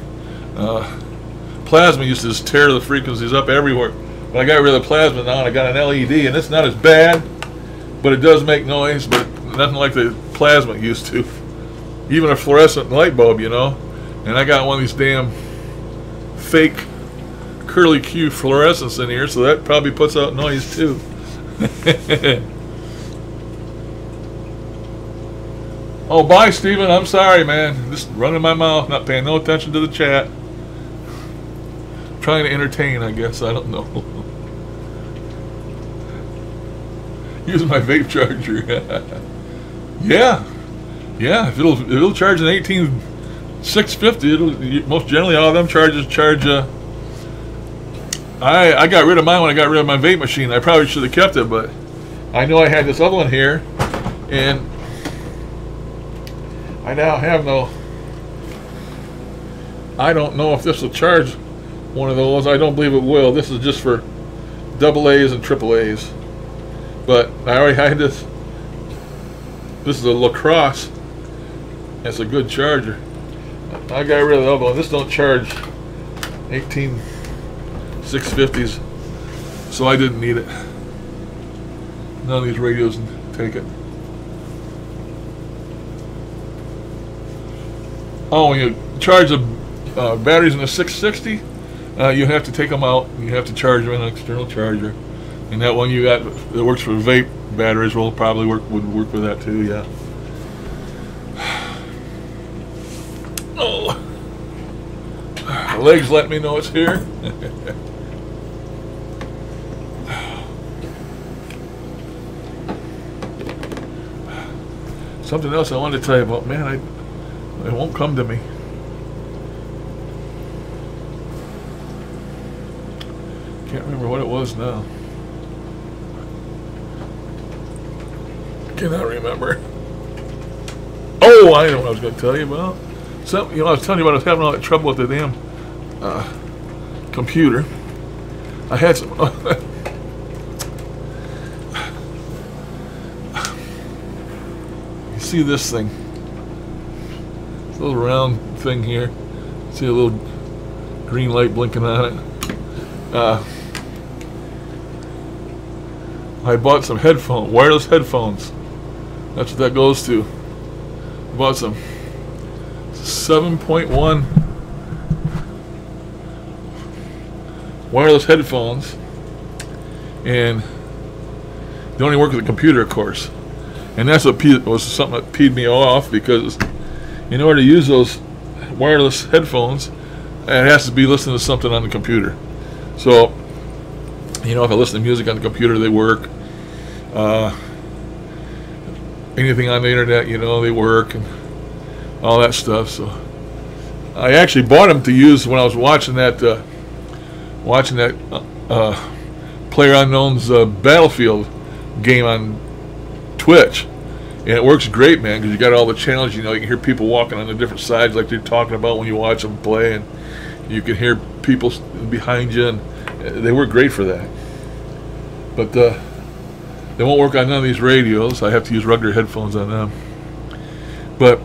plasma used to just tear the frequencies up everywhere. But I got rid of the plasma now and I got an LED, and it's not as bad, but it does make noise, but nothing like the plasma used to. Even a fluorescent light bulb, you know. And I got one of these damn fake curly Q fluorescence in here, so that probably puts out noise too. Oh, bye, Steven. I'm sorry, man. Just running my mouth, not paying no attention to the chat. Trying to entertain, I guess. I don't know. Using my vape charger. Yeah. If it'll charge an 18650, it'll most generally all of them charges charge. I got rid of mine when I got rid of my vape machine. I probably should have kept it, but I know I had this other one here, and I now have no. I don't know if this will charge one of those. I don't believe it will. This is just for AA's and AAA's. But I already had this. This is a LaCrosse. It's a good charger. I got rid of the other one. This don't charge 18650s, so I didn't need it. None of these radios take it. Oh, when you charge the batteries in the 660, you have to take them out. You have to charge them in an external charger. And that one you got that works for vape batteries will probably would work with that too, yeah. Oh, the legs let me know it's here. Something else I wanted to tell you about, man. It won't come to me. Can't remember what it was now. Cannot remember. Oh, I know what I was going to tell you about. So, I was telling you about I was having all that trouble with the damn computer. I had some. You see this thing? This little round thing here. See a little green light blinking on it. I bought some wireless headphones. That's what that goes to. I bought some 7.1 wireless headphones, and they only work with the computer, of course. And that's what was something that peed me off, because in order to use those wireless headphones, it has to be listening to something on the computer. So, if I listen to music on the computer, they work. Anything on the internet, they work, and all that stuff. So, I actually bought them to use when I was watching that PlayerUnknown's Battlefield game on Twitch. And it works great, man, because you got all the channels. You can hear people walking on the different sides like they're talking about when you watch them play, and you can hear people behind you, and they work great for that. But they won't work on none of these radios. I have to use regular headphones on them. But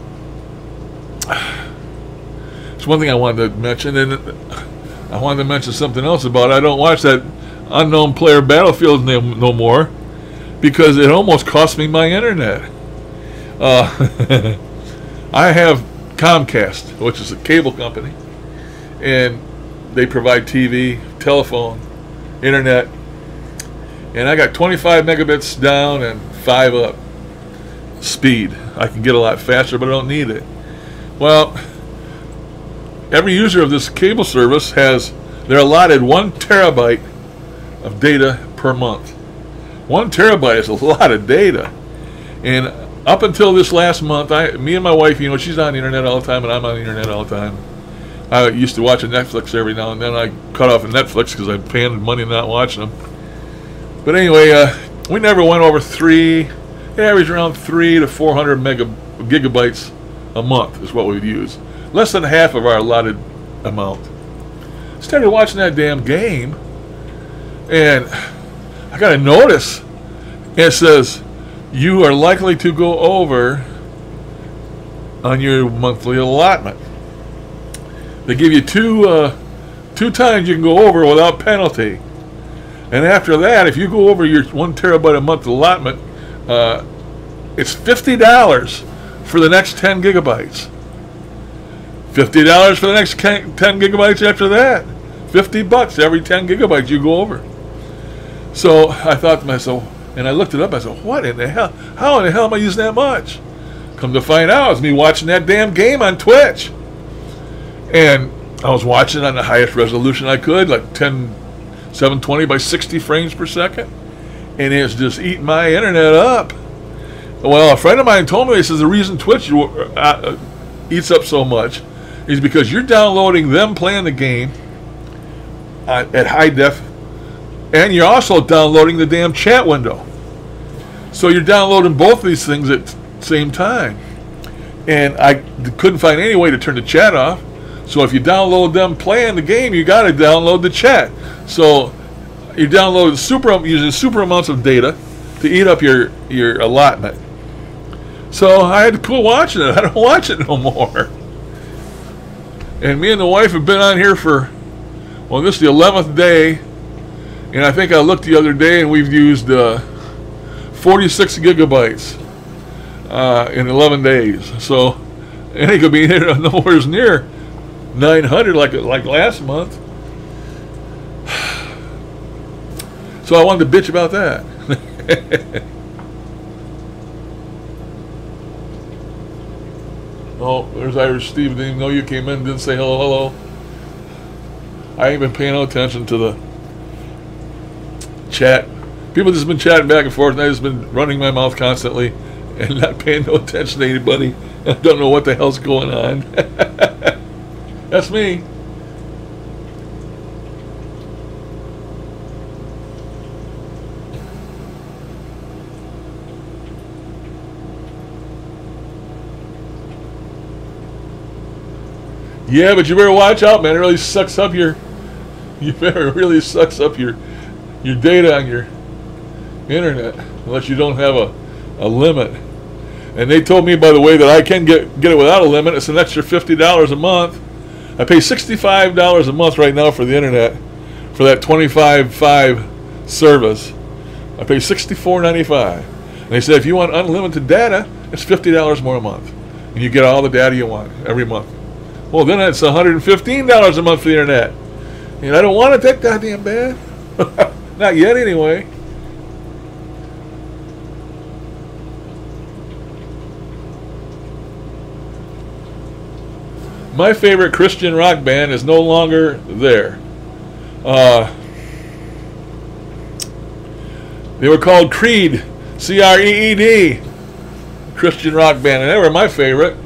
it's one thing I wanted to mention, and I wanted to mention something else about it. I don't watch that Unknown Player Battlefield no more, because it almost cost me my internet. I have Comcast, which is a cable company, and they provide TV, telephone, internet, and I got 25 megabits down and 5 up speed. I can get a lot faster, but I don't need it. Well, every user of this cable service they're allotted 1 terabyte of data per month. 1 terabyte is a lot of data. And up until this last month, me and my wife, she's on the internet all the time, and I'm on the internet all the time. I used to watch Netflix every now and then. I cut off of Netflix because I'm paying money not watching them. But anyway, we never went over average around 300 to 400 gigabytes a month is what we'd use. Less than half of our allotted amount. Started watching that damn game, and I got a notice. It says, you are likely to go over on your monthly allotment. They give you two times you can go over without penalty. And after that, if you go over your 1 terabyte a month allotment, it's $50 for the next 10 gigabytes. $50 for the next 10 gigabytes after that. $50 every 10 gigabytes you go over. So I thought to myself, and I looked it up, I said, what in the hell? How in the hell am I using that much? Come to find out, it's me watching that damn game on Twitch. And I was watching on the highest resolution I could, like 720 by 60 frames per second. And it's just eating my internet up. Well, a friend of mine told me, he says, the reason Twitch eats up so much is because you're downloading them playing the game at high def, and you're also downloading the damn chat window. So you're downloading both of these things at the same time. And I couldn't find any way to turn the chat off. So if you download them playing the game, you got to download the chat. So you download using super amounts of data to eat up your allotment. So I had to quit watching it. I don't watch it no more. And me and the wife have been on here for, well, this is the 11th day. And I think I looked the other day, and we've used 46 gigabytes in 11 days. So it ain't gonna be nowhere near 900 like last month. So I wanted to bitch about that. Oh, there's Irish Steve. Didn't even know you came in. Didn't say hello. I ain't been paying no attention to the chat. People just been chatting back and forth, and I just been running my mouth constantly and not paying no attention to anybody. I don't know what the hell's going on. That's me. Yeah, but you better watch out, man. It really sucks up your. You better really sucks up your data on your internet unless you don't have a limit. And they told me, by the way, that I can get it without a limit. It's an extra $50 a month. I pay $65 a month right now for the internet for that 25.5 service. I pay $64.95. And they said if you want unlimited data, it's $50 more a month, and you get all the data you want every month. Well, then it's $115 a month for the internet, and I don't want it that goddamn bad. Not yet, anyway. My favorite Christian rock band is no longer there. They were called Creed, C-R-E-E-D, Christian rock band, and they were my favorite.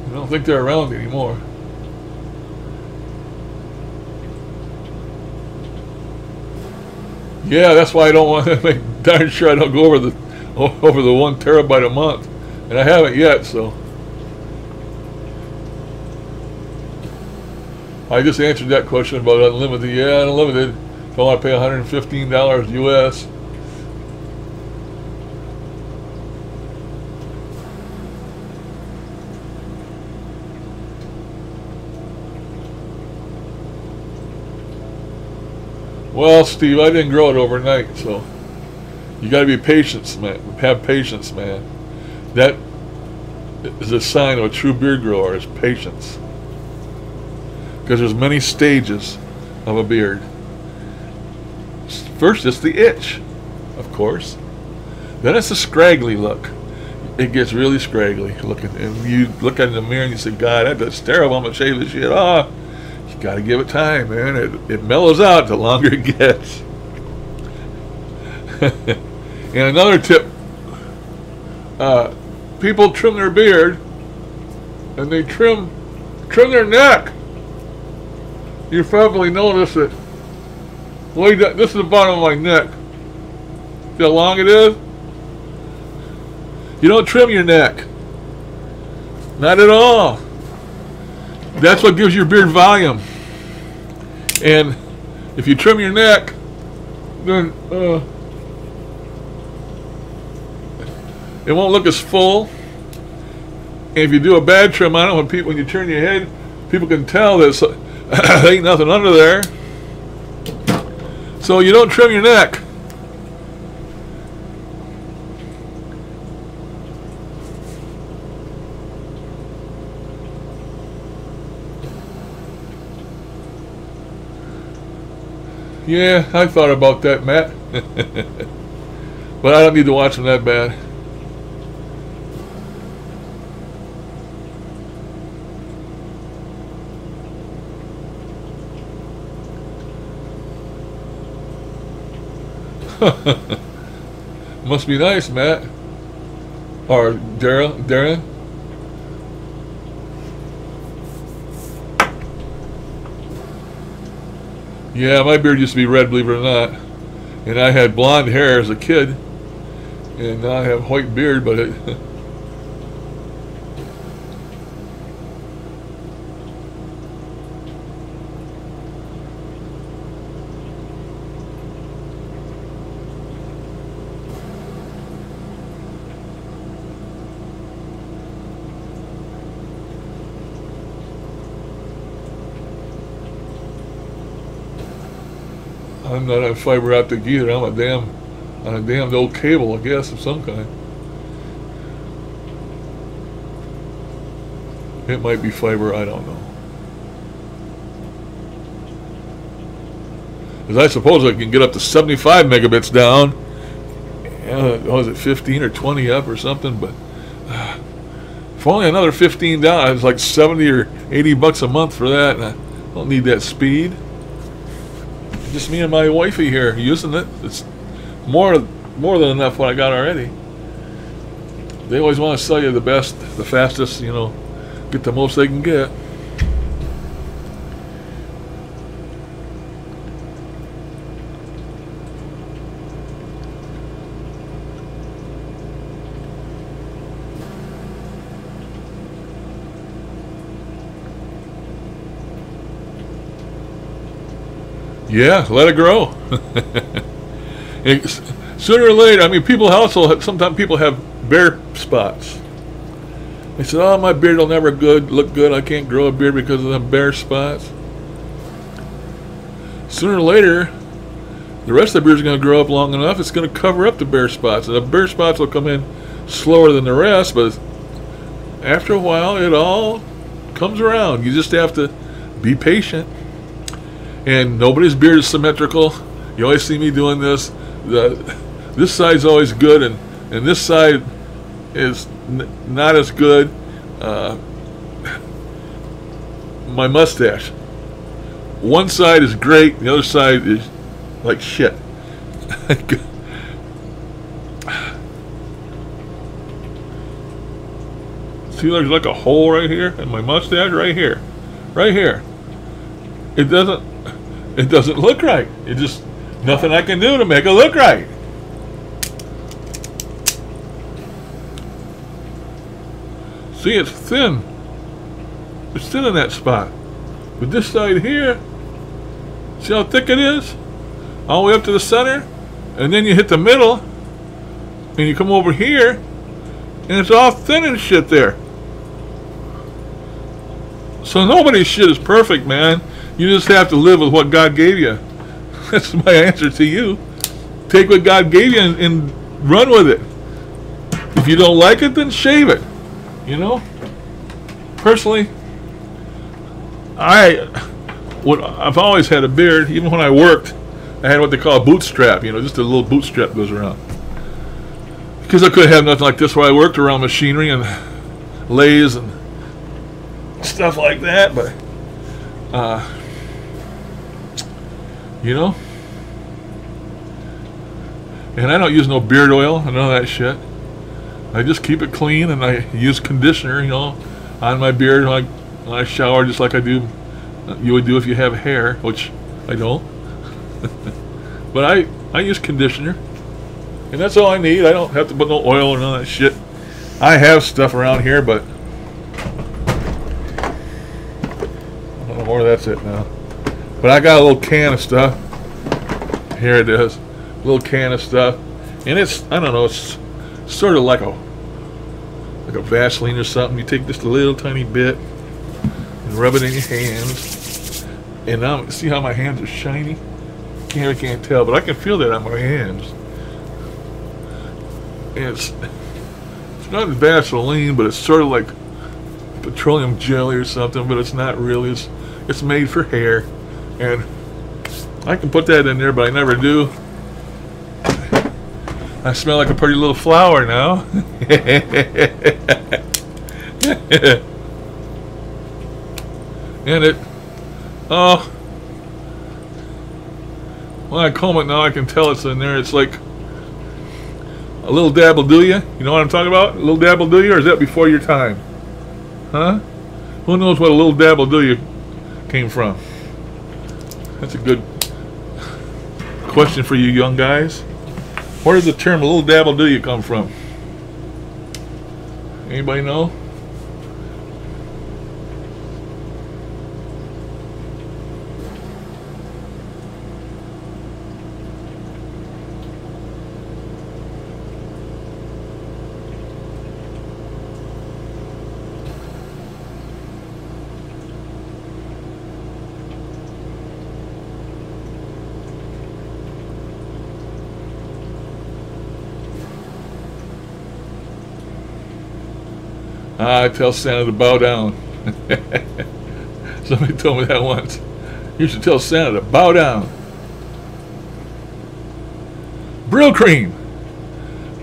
I don't think they're around anymore. Yeah, that's why I don't want to make darn sure I don't go over the 1 terabyte a month, and I haven't yet. So I just answered that question about unlimited. Yeah, unlimited. If I want to pay $115 US. Well, Steve, I didn't grow it overnight, so you got to be patient, man. Have patience, man. That is a sign of a true beard grower, is patience. Because there's many stages of a beard. First, it's the itch, of course. Then it's the scraggly look. It gets really scraggly looking, and you look in the mirror and you say, "God, that's terrible. I'm gonna shave this shit off." You gotta give it time, man. It mellows out the longer it gets. And another tip: people trim their beard, and they trim their neck. You probably noticed it. This is the bottom of my neck. See how long it is? You don't trim your neck. Not at all. That's what gives your beard volume. And if you trim your neck, then it won't look as full. And if you do a bad trim on it, when you turn your head, people can tell that there ain't nothing under there. So you don't trim your neck. Yeah, I thought about that, Matt. But I don't need to watch them that bad. Must be nice, Matt. Or Darren. Yeah, my beard used to be red, believe it or not. And I had blonde hair as a kid. And now I have white beard, but it... I'm not on fiber optic either. I'm on a damned old cable, I guess, of some kind. It might be fiber, I don't know. Because I suppose I can get up to 75 megabits down. Was it 15 or 20 up or something? But for only another 15 down, it's like 70 or 80 bucks a month for that. And I don't need that speed. Just me and my wifey here using it. It's more than enough what I got already. They always want to sell you the best, the fastest, you know, get the most they can get. Yeah, let it grow. Sooner or later, I mean, sometimes people have bare spots. They said, oh, my beard will never look good. I can't grow a beard because of the bare spots. Sooner or later, the rest of the beard is going to grow up long enough. It's going to cover up the bare spots. And the bare spots will come in slower than the rest, but after a while, it all comes around. You just have to be patient. And nobody's beard is symmetrical. You always see me doing this. This side's always good, and this side is not as good. My mustache. One side is great, the other side is like shit. See, there's like a hole right here, and my mustache right here. Right here. It doesn't look right. It just, nothing I can do to make it look right. See, it's thin. It's thin in that spot. But this side here, see how thick it is? All the way up to the center. And then you hit the middle. And you come over here. And it's all thin and shit there. So nobody's shit is perfect, man. You just have to live with what God gave you. That's my answer to you. Take what God gave you and run with it. If you don't like it, then shave it. You know? Personally, I've always had a beard. Even when I worked, I had what they call a bootstrap. You know, just a little bootstrap goes around. Because I couldn't have nothing like this where I worked around machinery and lathes and stuff like that. But, you know, and I don't use no beard oil and none of that shit. I just keep it clean, and I use conditioner, you know, on my beard when I shower, just like you would do if you have hair, which I don't. But I use conditioner, and that's all I need. I don't have to put no oil or none of that shit. I have stuff around here, but I don't know where that's it now. But I got a little can of stuff. Here it is, a little can of stuff, and it's, I don't know, it's sort of like a Vaseline or something. You take just a little tiny bit and rub it in your hands. And now, see how my hands are shiny? I can't tell, but I can feel that on my hands. And it's not Vaseline, but it's sort of like petroleum jelly or something, but it's not really. It's made for hair. And I can put that in there, but I never do. I smell like a pretty little flower now. And it, oh, when I comb it now, I can tell it's in there. It's like a little dab will do ya. You know what I'm talking about? A little dab will do ya, or is that before your time? Huh? Who knows what a little dab will do ya came from? That's a good question for you young guys. Where does the term "a little dabble do you" come from? Anybody know? I tell Santa to bow down. Somebody told me that once. You should tell Santa to bow down. Brylcreem.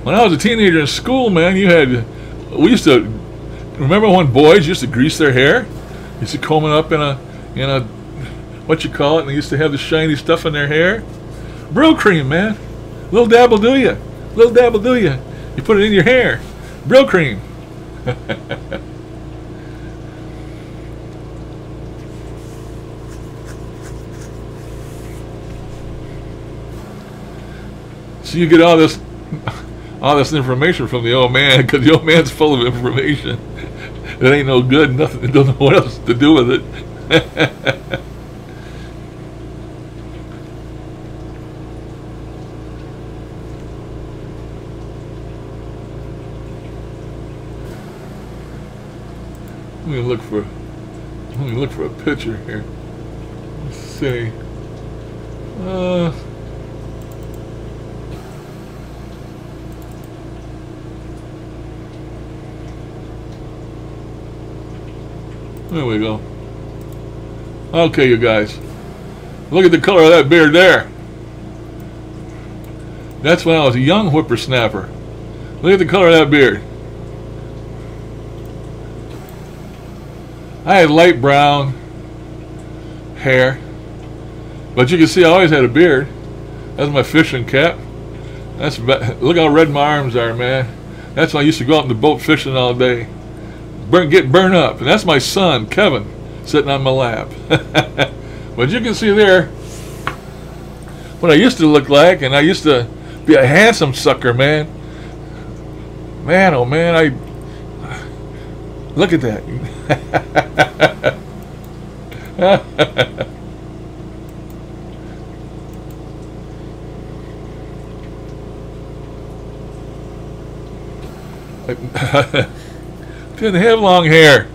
When I was a teenager in school, man, we used to, remember when boys used to grease their hair? Used to comb it up in a, what you call it, and they used to have the shiny stuff in their hair. Brylcreem, man. Little dab will do ya. Little dab will do ya. You put it in your hair. Brylcreem. So you get all this information from the old man, because the old man's full of information that ain't no good. Nothing. Don't know what else to do with it. Let me look for a picture here. Let's see. There we go. Okay, you guys. Look at the color of that beard there. That's when I was a young whippersnapper. Look at the color of that beard. I had light brown hair, but you can see I always had a beard. That's my fishing cap. Look how red my arms are, man. That's when I used to go out in the boat fishing all day. Get burned up. And that's my son, Kevin, sitting on my lap. But you can see there what I used to look like, and I used to be a handsome sucker, man. Man, oh man, look at that. Didn't have long hair.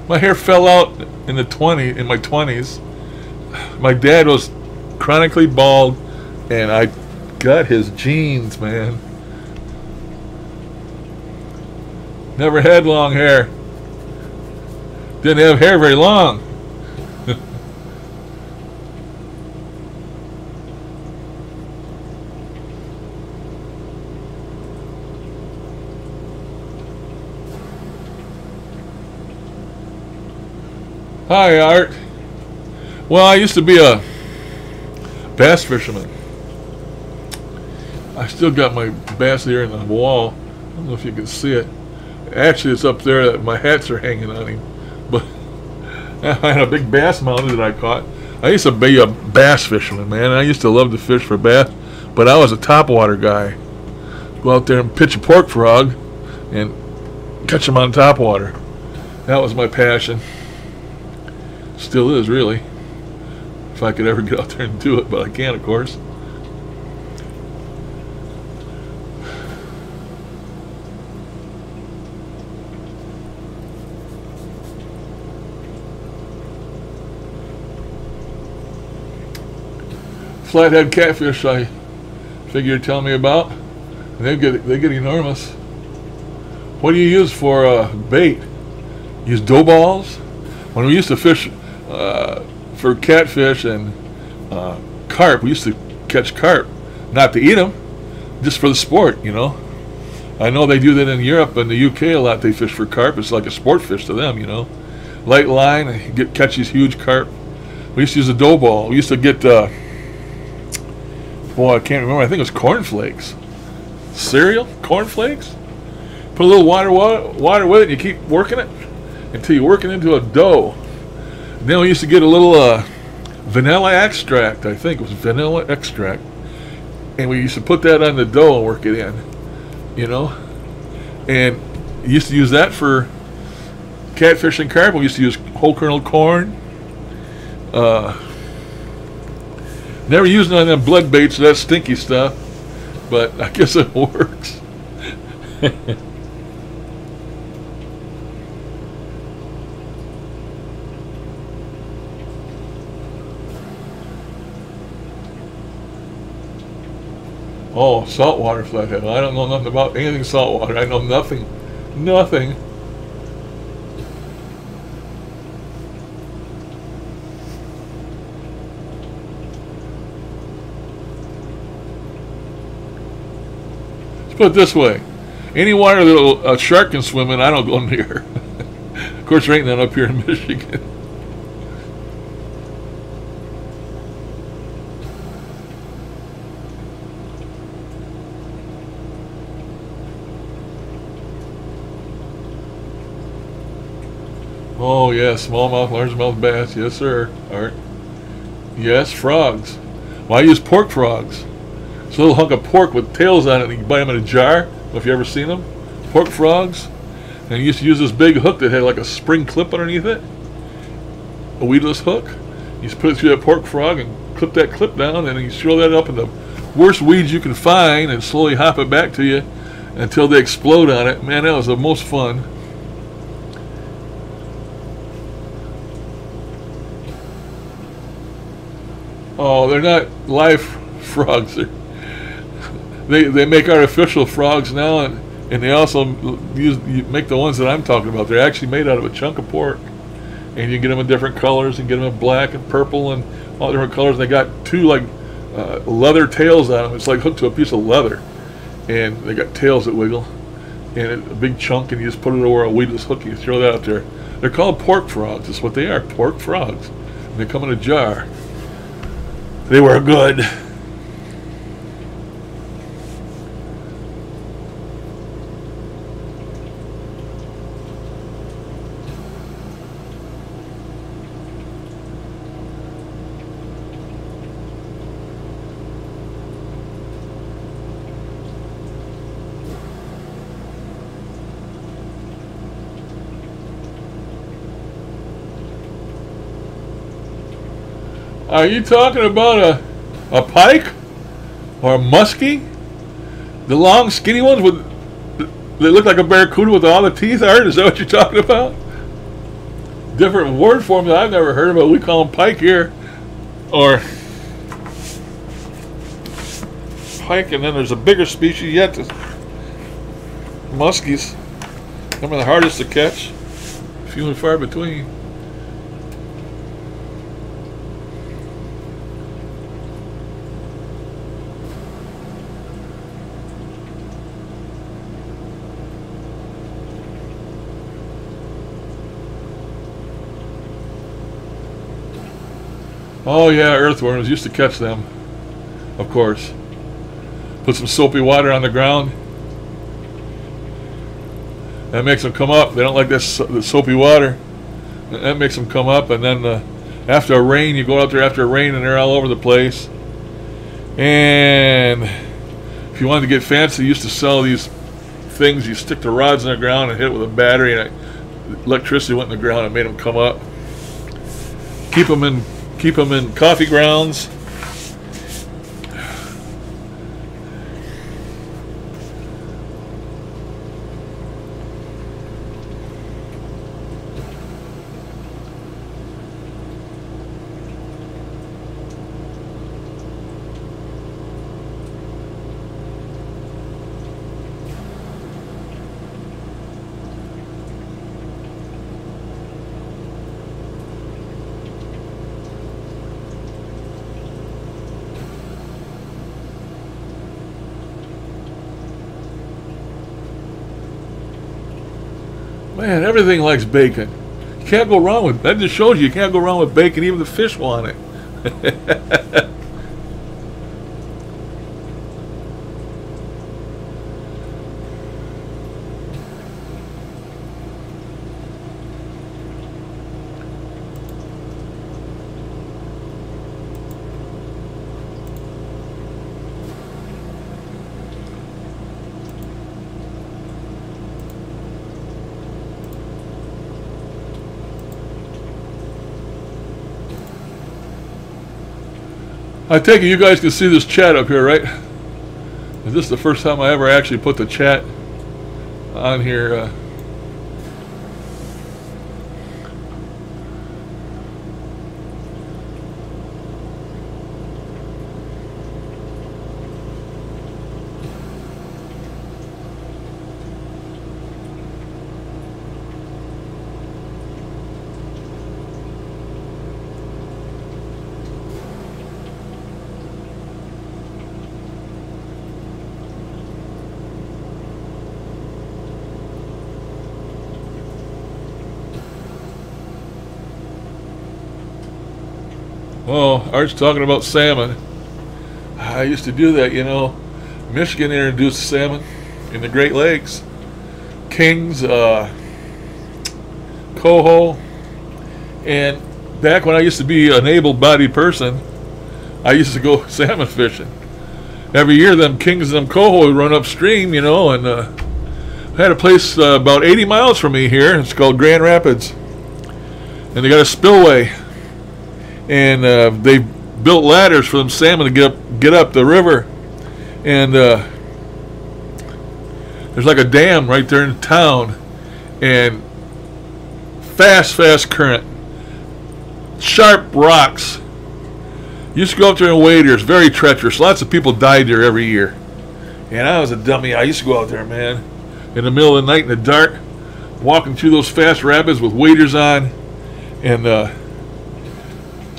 My hair fell out in my 20s. My dad was chronically bald, and I got his genes, man. Never had long hair. Didn't have hair very long. Hi, Art. Well, I used to be a bass fisherman. I still got my bass here in the wall. I don't know if you can see it. Actually, it's up there. My hats are hanging on him. But I had a big bass mounted that I caught. I used to be a bass fisherman, man. I used to love to fish for bass, but I was a topwater guy. Go out there and pitch a pork frog and catch them on topwater. That was my passion. Still is, really. If I could ever get out there and do it, but I can't, of course. Flathead catfish, I figure you'd tell me about. They get enormous. What do you use for bait? Use dough balls? When we used to fish for catfish and carp, we used to catch carp, not to eat them, just for the sport, you know. I know they do that in Europe and the UK a lot. They fish for carp. It's like a sport fish to them, you know. Light line, and catch these huge carp. We used to use a dough ball. We used to get, boy, I can't remember. I think it was cornflakes. Cereal? Cornflakes? Put a little water with it, and you keep working it until you work it into a dough. And then we used to get a little vanilla extract. I think it was vanilla extract. And we used to put that on the dough and work it in, you know. And we used to use that for catfish and carp. We used to use whole kernel corn. Never used none of them blood baits, that stinky stuff. But I guess it works. Oh, saltwater flathead. I don't know nothing about anything saltwater. I know nothing. Nothing. Let's put it this way. Any water that a shark can swim in, I don't go near. Of course, there ain't none up here in Michigan. Oh, yes, smallmouth, largemouth bass. Yes, sir. Art. Yes, frogs. Well, I use pork frogs. It's a little hunk of pork with tails on it, and you can buy them in a jar. I don't know if you ever seen them. Pork frogs. And you used to use this big hook that had like a spring clip underneath it. A weedless hook. You just put it through that pork frog and clip that clip down, and then you throw that up in the worst weeds you can find and slowly hop it back to you until they explode on it. Man, that was the most fun. Oh, they're not live frogs. They make artificial frogs now, and they also make the ones that I'm talking about. They're actually made out of a chunk of pork, and you get them in different colors, and get them in black and purple and all different colors. They got two like leather tails on them. It's like hooked to a piece of leather, and they got tails that wiggle, and a big chunk, and you just put it over a weedless hook. You throw that out there. They're called pork frogs. That's what they are, pork frogs. And they come in a jar. They were good. Are you talking about a pike or a muskie? The long, skinny ones with they look like a barracuda with all the teeth. Art, is that what you're talking about? Different word for them that I've never heard of. We call them pike here, or pike, and then there's a bigger species yet. Muskies. Some of the hardest to catch. Few and far between. Oh yeah, earthworms. Used to catch them, of course. Put some soapy water on the ground. That makes them come up. They don't like this the soapy water. That makes them come up, and then after a rain, you go out there after a rain, and they're all over the place. And if you wanted to get fancy, you used to sell these things. You stick the rods in the ground and hit it with a battery, and electricity went in the ground and made them come up. Keep them in coffee grounds. Man, everything likes bacon. You can't go wrong with that. Just shows you can't go wrong with bacon. Even the fish want it. I take it you guys can see this chat up here, right? Is this the first time I ever actually put the chat on here? Well, Art's talking about salmon. I used to do that, you know. Michigan introduced salmon in the Great Lakes. Kings, coho. And back when I used to be an able-bodied person, I used to go salmon fishing. Every year, them kings and them coho would run upstream, you know, and I had a place about 80 miles from me here. It's called Grand Rapids. And they got a spillway. And they built ladders for them salmon to get up the river, and there's like a dam right there in town, and fast current, sharp rocks. Used to go up there and wade there. It's very treacherous. Lots of people died there every year. And I was a dummy. I used to go out there, man, in the middle of the night in the dark, walking through those fast rapids with waders on, and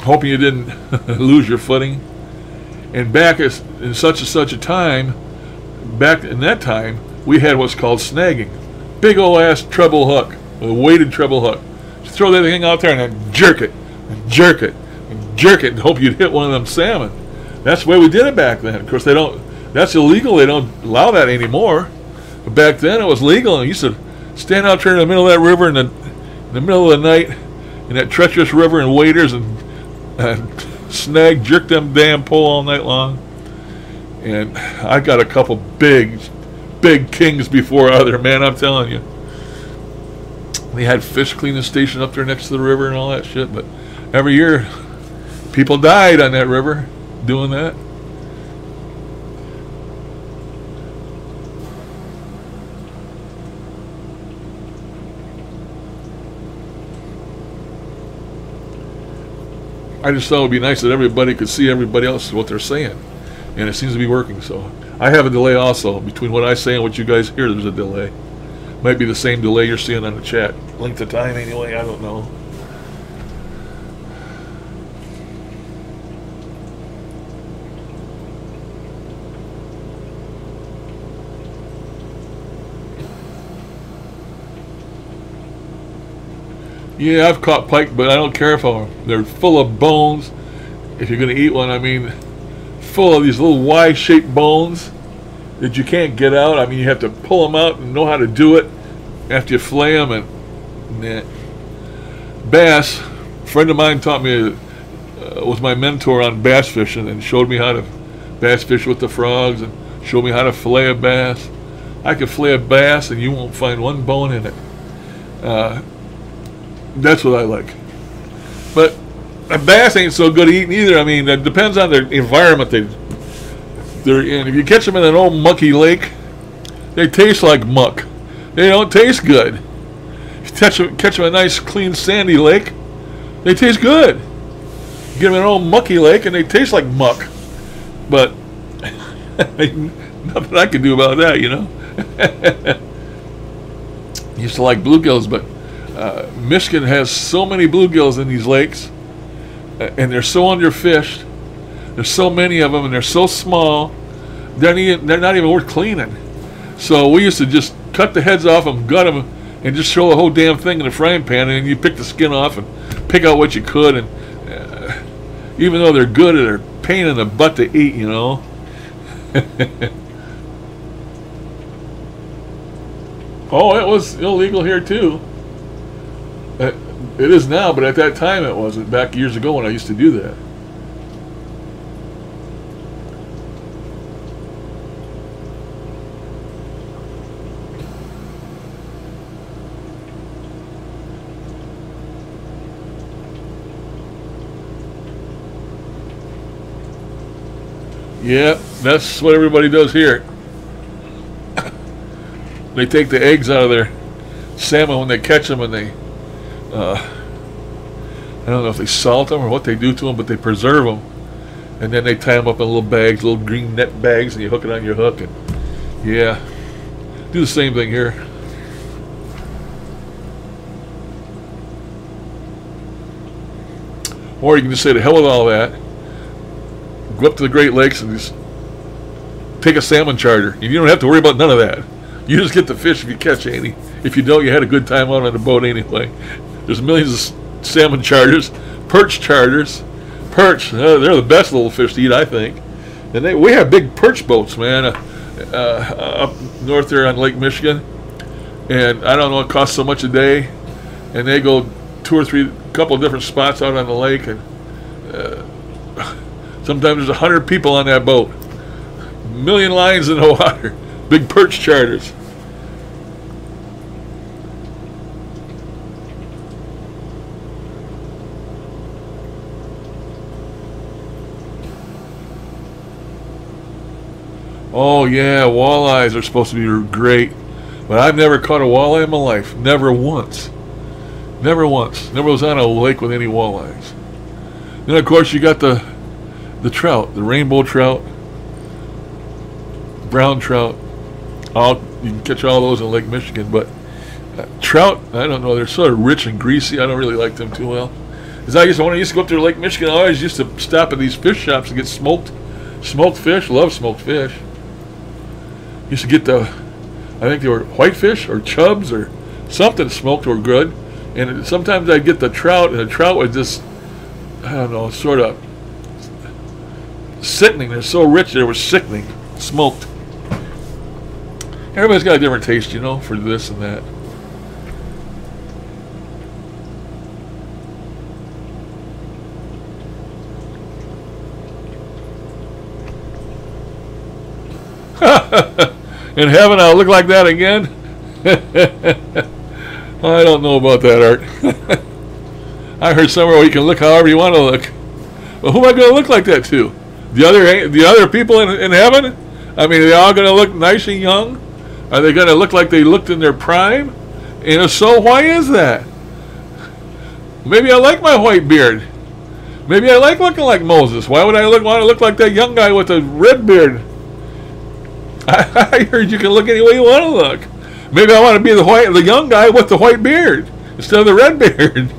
hoping you didn't lose your footing. And back in such and such a time, back in that time, we had what's called snagging. Big old ass treble hook, a weighted treble hook. Just throw that thing out there and then jerk it, and jerk it, and jerk it, and hope you'd hit one of them salmon. That's the way we did it back then. Of course, they don't. That's illegal. They don't allow that anymore. But back then, it was legal. And you used to stand out there in the middle of that river in the middle of the night, in that treacherous river, and waders and snag, jerk them damn pole all night long. And I got a couple big kings before other, man, I'm telling you. They had fish cleaning station up there next to the river and all that shit, but every year people died on that river doing that. I just thought it would be nice that everybody could see everybody else what they're saying, and it seems to be working. So I have a delay also between what I say and what you guys hear. There's a delay. Might be the same delay you're seeing on the chat. Length of time anyway, I don't know. Yeah, I've caught pike, but I don't care for them. They're full of bones. If you're going to eat one, I mean, full of these little Y-shaped bones that you can't get out. I mean, you have to pull them out and know how to do it after you fillet them. And bass, a friend of mine taught me, was my mentor on bass fishing, and showed me how to bass fish with the frogs and showed me how to fillet a bass. I could fillet a bass and you won't find one bone in it. That's what I like. But a bass ain't so good eating either. I mean, it depends on the environment they're in. If you catch them in an old mucky lake, they taste like muck. They don't taste good. If you catch them in a nice, clean, sandy lake, they taste good. You get them in an old mucky lake, and they taste like muck. But nothing I can do about that, you know. Used to like bluegills, but Michigan has so many bluegills in these lakes, and they're so underfished. There's so many of them, and they're so small. They're not even worth cleaning. So we used to just cut the heads off them, gut them, and just throw the whole damn thing in the frying pan, and you pick the skin off and pick out what you could. And even though they're good, they're a pain in the butt to eat, you know. Oh, it was illegal here too. It is now, but at that time it wasn't. Back years ago when I used to do that. Yeah, that's what everybody does here. They take the eggs out of their salmon when they catch them, and they I don't know if they salt them or what they do to them, but they preserve them, and then they tie them up in little bags, little green net bags, and you hook it on your hook. And yeah, do the same thing here. Or you can just say to hell with all that, go up to the Great Lakes and just take a salmon charter. You don't have to worry about none of that. You just get the fish if you catch any. If you don't, you had a good time out on the boat anyway. There's millions of salmon charters, perch charters. Perch, they're the best little fish to eat, I think. And we have big perch boats, man, up north there on Lake Michigan. And I don't know, it costs so much a day. And they go couple of different spots out on the lake. And sometimes there's 100 people on that boat. A million lines in the water. Big perch charters. Oh yeah, walleyes are supposed to be great, but I've never caught a walleye in my life. Never once. Never once. Never was on a lake with any walleyes. Then of course you got the The trout, the rainbow trout, brown trout, you can catch all those in Lake Michigan, but trout, I don't know, they're sort of rich and greasy. I don't really like them too well. Because when I used to go up to Lake Michigan, I always used to stop at these fish shops and get smoked fish. Love smoked fish. Used to get I think they were whitefish or chubs or something smoked were good. And sometimes I'd get the trout, and the trout was just, I don't know, sort of sickening. They're so rich, they were sickening, smoked. Everybody's got a different taste, you know, for this and that. In heaven, I'll look like that again. I don't know about that, Art. I heard somewhere where you can look however you want to look. Well, who am I going to look like that to? The other people in heaven? I mean, are they all going to look nice and young? Are they going to look like they looked in their prime? And if so, why is that? Maybe I like my white beard. Maybe I like looking like Moses. Why would I want to look like that young guy with the red beard? I heard you can look any way you want to look. Maybe I want to be the young guy with the white beard instead of the red beard.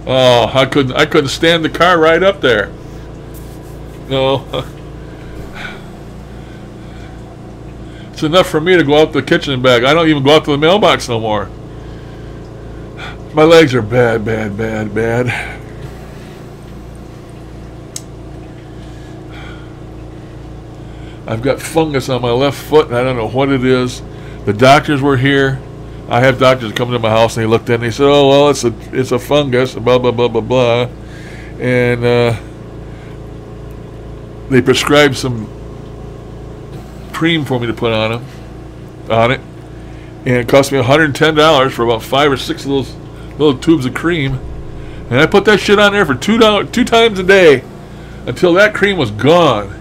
Oh, I couldn't stand the car right up there. No. It's enough for me to go out the kitchen and back. I don't even go out to the mailbox no more. My legs are bad, bad, bad, bad. I've got fungus on my left foot, and I don't know what it is. The doctors were here. I have doctors come to my house, and they looked at it, and they said, "Oh, well, it's a fungus, blah, blah, blah, blah, blah." And they prescribed some cream for me to put on it. And it cost me $110 for about 5 or 6 of those little tubes of cream. And I put that shit on there for two times a day until that cream was gone.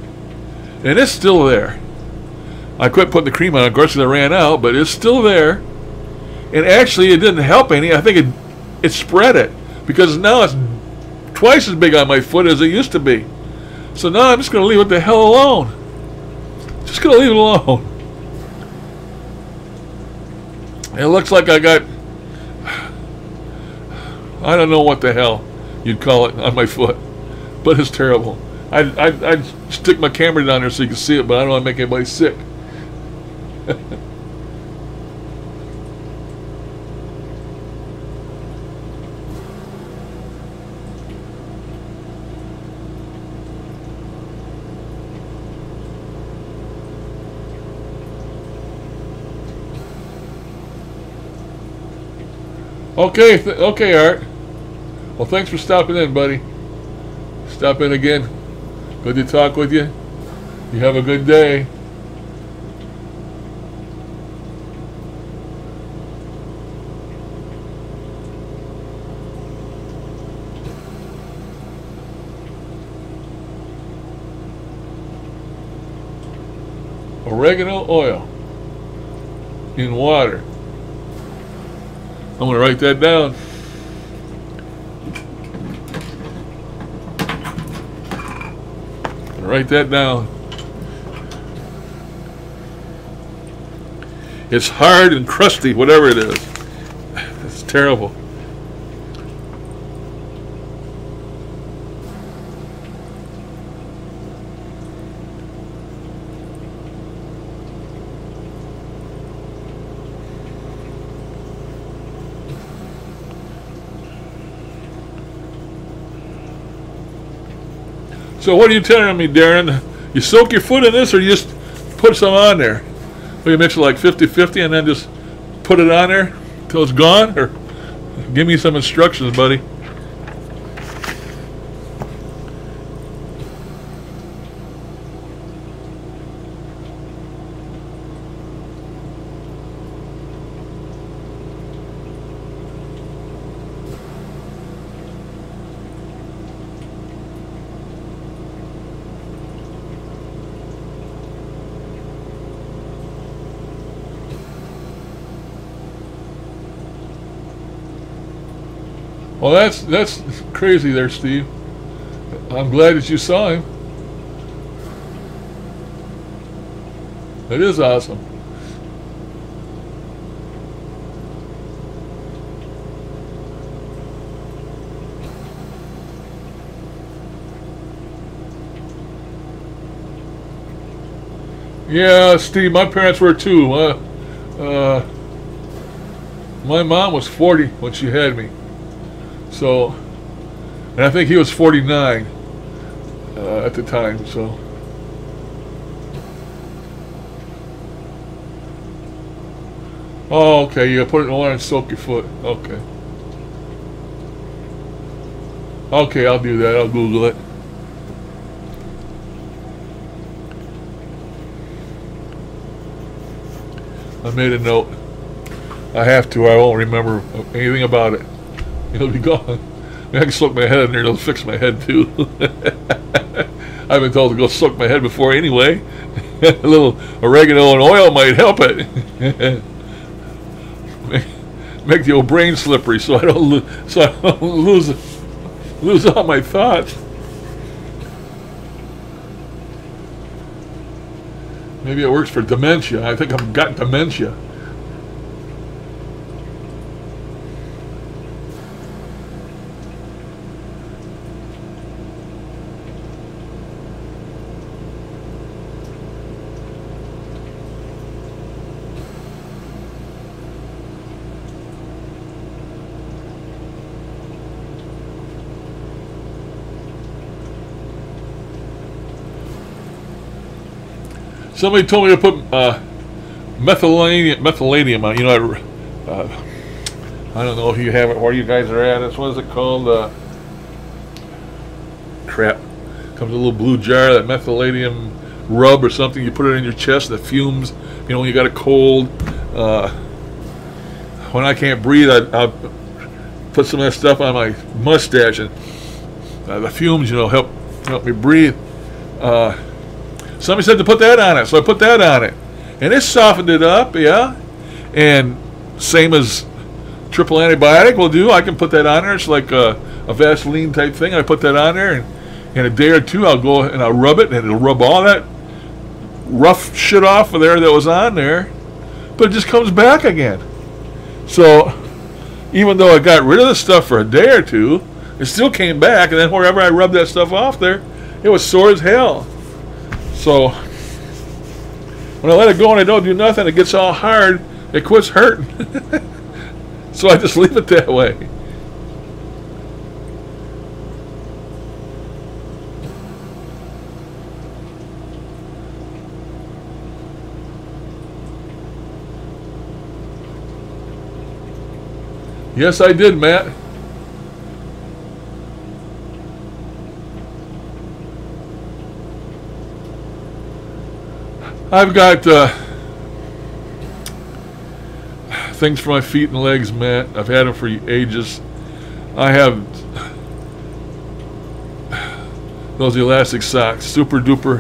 And it's still there. I quit putting the cream on, of course, because I ran out, but it's still there. And actually, it didn't help any. I think it spread it, because now it's twice as big on my foot as it used to be. So now I'm just going to leave it the hell alone. Just going to leave it alone. It looks like I got, I don't know what the hell you'd call it on my foot, but it's terrible. I'd stick my camera down there so you can see it, but I don't want to make anybody sick. Okay, Art. Well, thanks for stopping in, buddy. Stop in again. Good to talk with you. You have a good day. Oregano oil in water. I'm going to write that down. Write that down. It's hard and crusty, whatever it is. It's terrible. So what are you telling me, Darren? You soak your foot in this, or you just put some on there? Or you mix it like 50-50 and then just put it on there till it's gone? Or give me some instructions, buddy. Well, that's crazy there, Steve. I'm glad that you saw him. It is awesome. Yeah, Steve, my parents were too. My mom was 40 when she had me. So, and I think he was 49 at the time, so. Oh, okay, you put it in water and soak your foot. Okay. Okay, I'll do that. I'll Google it. I made a note. I have to, or I won't remember anything about it. It'll be gone. I can soak my head in there, it'll fix my head too. I've been told to go soak my head before anyway. A little oregano and oil might help it. Make the old brain slippery so I don't lose all my thoughts. Maybe it works for dementia. I think I've got dementia. Somebody told me to put methylating on. You know, I don't know if you have it where you guys are at. What is it called? Crap. Comes in a little blue jar, that methylating rub or something. You put it in your chest, the fumes. You know, when you got a cold. When I can't breathe, I'll put some of that stuff on my mustache, and the fumes, you know, help me breathe. Somebody said to put that on it, so I put that on it, and it softened it up, yeah. And same as triple antibiotic will do. I can put that on there. It's like a Vaseline type thing. I put that on there, and in a day or two, I'll go and I'll rub it, and it'll rub all that rough shit off of there that was on there. But it just comes back again. So even though I got rid of the stuff for a day or two, it still came back, and then wherever I rubbed that stuff off there, it was sore as hell. So when I let it go and I don't do nothing, it gets all hard, it quits hurting. So I just leave it that way. Yes, I did, Matt. I've got things for my feet and legs, Matt. I've had them for ages. I have those elastic socks, super duper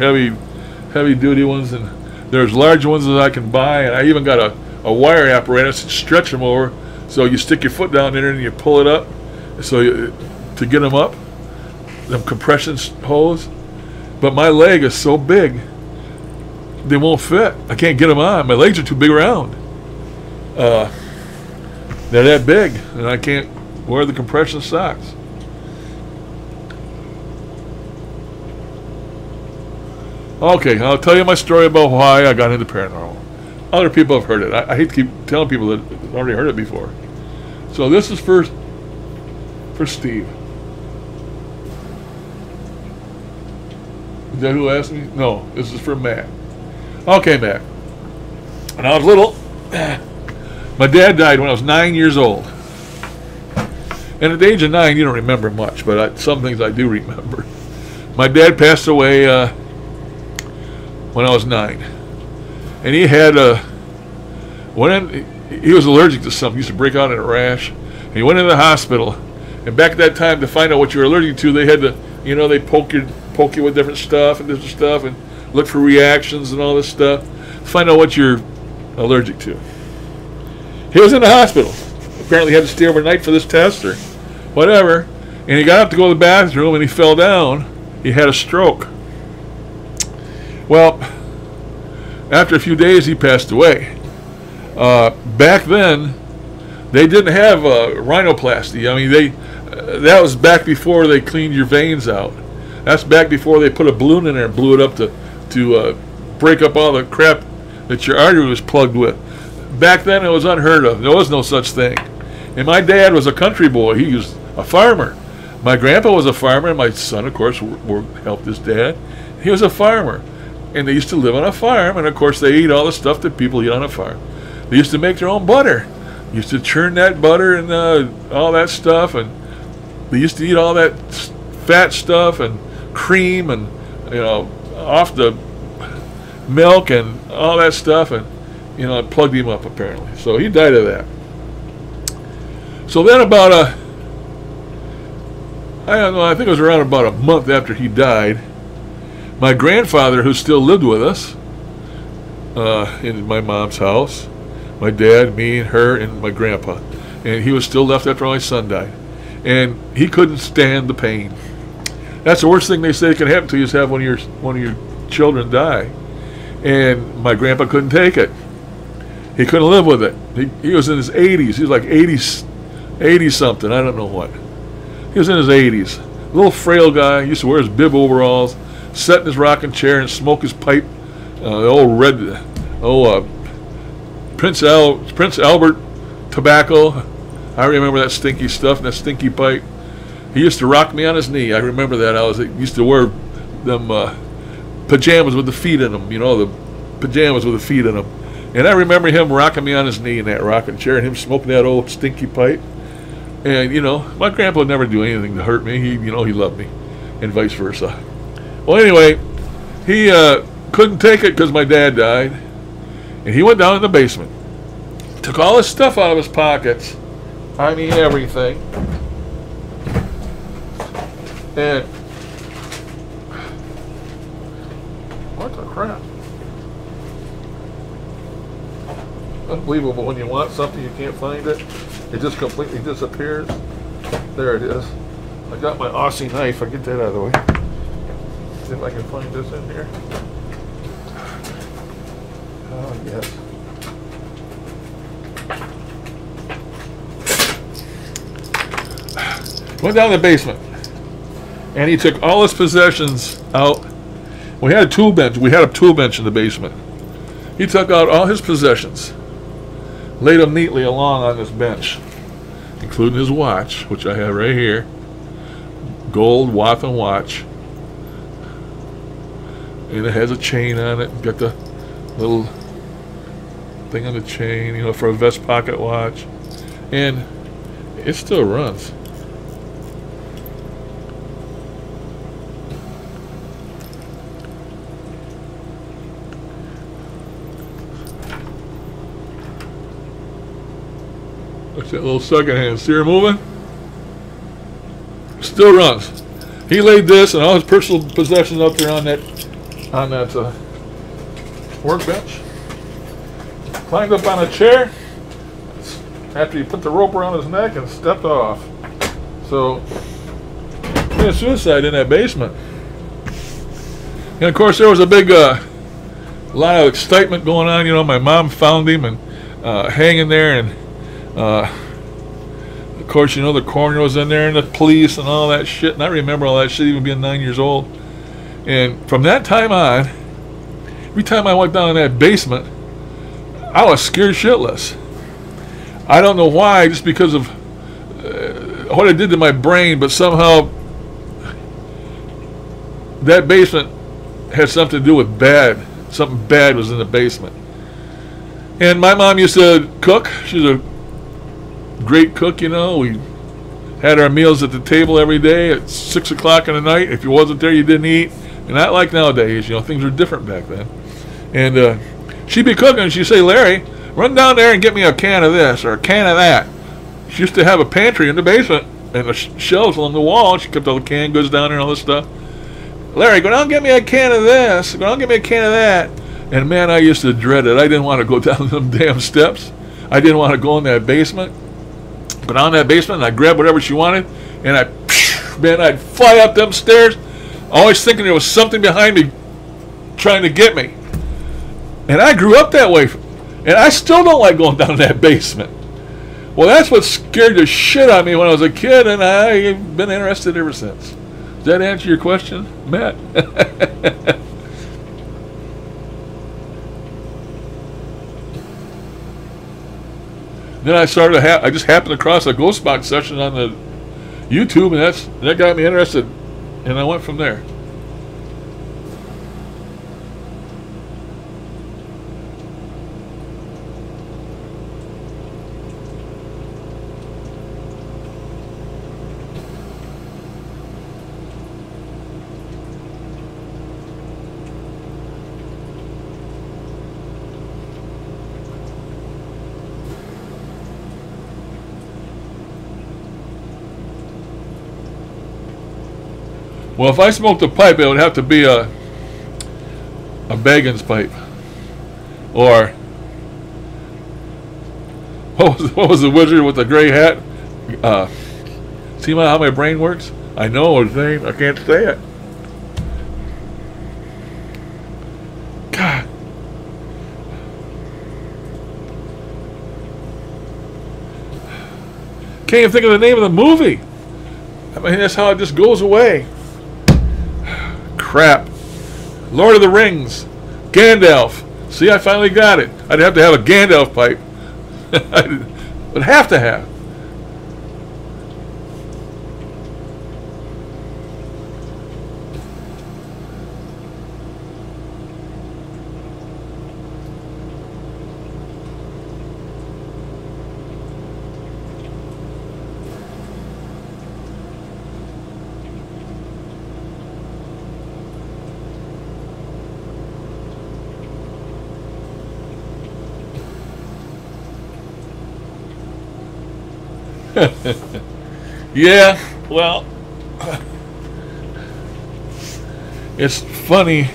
heavy duty ones, and there's large ones that I can buy, and I even got a wire apparatus to stretch them over, so you stick your foot down there and you pull it up, so to get them up, them compression hose. But my leg is so big, they won't fit. I can't get them on. My legs are too big around. They're that big, and I can't wear the compression socks. Okay, I'll tell you my story about why I got into paranormal. Other people have heard it. I hate to keep telling people that have already heard it before. So this is for Steve. Is that who asked me? No, this is for Matt. Okay, Matt. When I was little, my dad died when I was 9 years old. And at the age of 9, you don't remember much, but some things I do remember. My dad passed away when I was 9. And he had he was allergic to something. He used to break out in a rash. And he went into the hospital. And back at that time, to find out what you were allergic to, they had to, you know, they poke you with different stuff and look for reactions and all this stuff. Find out what you're allergic to. He was in the hospital. Apparently had to stay overnight for this test, or whatever. And he got up to go to the bathroom and he fell down. He had a stroke. Well, after a few days he passed away. Back then, they didn't have rhinoplasty. I mean, that was back before they cleaned your veins out. That's back before they put a balloon in there and blew it up to break up all the crap that your artery was plugged with. Back then it was unheard of. There was no such thing. And my dad was a country boy. He was a farmer. My grandpa was a farmer, and my son, of course, helped his dad. He was a farmer. And they used to live on a farm, and of course they eat all the stuff that people eat on a farm. They used to make their own butter. They used to churn that butter and all that stuff, and they used to eat all that fat stuff and cream and, you know, off the milk and all that stuff, and, you know, it plugged him up apparently. So he died of that. So then about I don't know, I think it was around about a month after he died, my grandfather, who still lived with us in my mom's house, my dad, me, and her, and my grandpa, and he was still left after my son died, and he couldn't stand the pain. That's the worst thing they say can happen to you, is have one of your children die. And my grandpa couldn't take it. He couldn't live with it. He was in his 80s. He was like 80 something. I don't know what. He was in his 80s. A little frail guy. He used to wear his bib overalls, sit in his rocking chair and smoke his pipe. The old red, Prince Albert tobacco. I remember that stinky stuff and that stinky pipe. He used to rock me on his knee. I remember that. He used to wear them pajamas with the feet in them. You know, the pajamas with the feet in them. And I remember him rocking me on his knee in that rocking chair, and him smoking that old stinky pipe. And, you know, my grandpa would never do anything to hurt me. He loved me, and vice versa. Well, anyway, he couldn't take it because my dad died, and he went down in the basement, took all his stuff out of his pockets. I mean, everything. And what the crap? Unbelievable. When you want something, you can't find it. It just completely disappears. There it is. I got my Aussie knife. I'll get that out of the way. See if I can find this in here. Oh, yes. Went down to the basement, and he took all his possessions out. We had a tool bench. We had a tool bench in the basement. He took out all his possessions, laid them neatly along on this bench, including his watch, which I have right here. Gold Watson watch. And it has a chain on it. Got the little thing on the chain, you know, for a vest pocket watch. And it still runs. What's that little second hand? See her moving? Still runs. He laid this and all his personal possessions up there on that workbench. Climbed up on a chair after he put the rope around his neck and stepped off. So, committed suicide in that basement. And of course, there was a big lot of excitement going on. You know, my mom found him and hanging there, and of course, you know, the coroner was in there and the police and all that shit. And I remember all that shit, even being 9 years old. And from that time on, every time I went down in that basement, I was scared shitless. I don't know why, just because of what it did to my brain, but somehow that basement had something to do with bad. Something bad was in the basement. And my mom used to cook. She's a great cook, you know. We had our meals at the table every day at 6 o'clock in the night. If you wasn't there, you didn't eat. And not like nowadays, you know, things were different back then. And she'd be cooking, and she'd say, "Larry, run down there and get me a can of this or a can of that." She used to have a pantry in the basement and the shelves along the wall. She kept all the canned goods down there and all this stuff. "Larry, go down and get me a can of this. Go down and get me a can of that." And man, I used to dread it. I didn't want to go down them damn steps. I didn't want to go in that basement. But on that basement, and I grabbed whatever she wanted, and I'd fly up them stairs, always thinking there was something behind me trying to get me. And I grew up that way, and I still don't like going down that basement. Well, that's what scared the shit out of me when I was a kid, and I've been interested ever since. Does that answer your question, Matt? Then I started. I just happened across a ghost box session on the YouTube, and that got me interested, and I went from there. Well, if I smoked a pipe, it would have to be a Baggins pipe, or what was the wizard with the gray hat? See how my brain works? I know his name. I can't say it. God. Can't even think of the name of the movie. I mean, that's how it just goes away. Crap. Lord of the Rings. Gandalf. See, I finally got it. I'd have to have a Gandalf pipe. I would have to have. Yeah, well, it's funny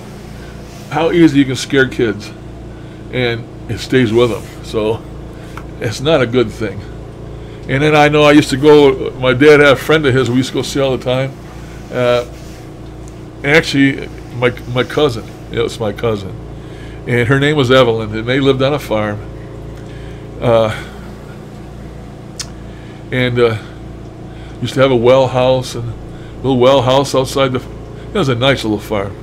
how easy you can scare kids, and it stays with them. So it's not a good thing. And then I know I used to go. My dad had a friend of his we used to go see all the time. Actually, my cousin. It was my cousin, and her name was Evelyn, and they lived on a farm. And used to have a well house, and a little well house outside it was a nice little farm.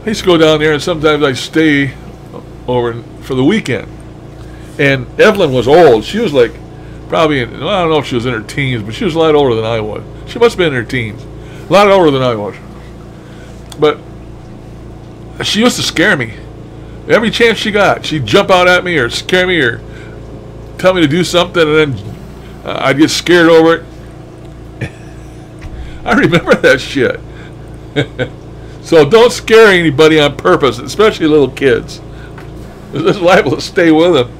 I used to go down there, and sometimes I'd stay over for the weekend. And Evelyn was old. She was like probably, I don't know if she was in her teens, but she was a lot older than I was. She must have been in her teens. A lot older than I was. But she used to scare me. Every chance she got, she'd jump out at me or scare me or tell me to do something, and then I'd get scared over it. I remember that shit. So don't scare anybody on purpose, especially little kids. This is liable to stay with them.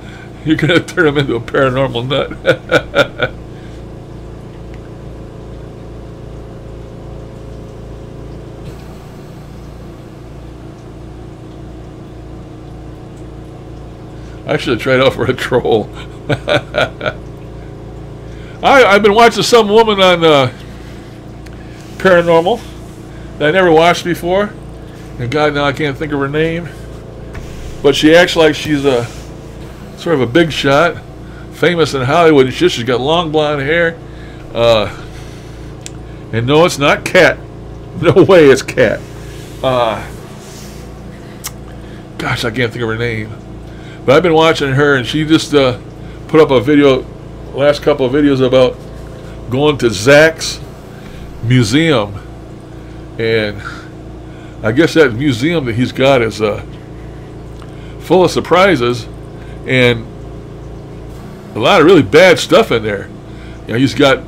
You're going to turn them into a paranormal nut. I should have tried out for a troll. I've been watching some woman on Paranormal that I never watched before. And God, now I can't think of her name. But she acts like she's a sort of a big shot, famous in Hollywood and shit. She's got long blonde hair. And no, it's not Kat. No way it's Kat. Gosh, I can't think of her name. But I've been watching her, and she just put up a video, last couple of videos about going to Zach's museum, and I guess that museum that he's got is full of surprises and a lot of really bad stuff in there. You know, he's got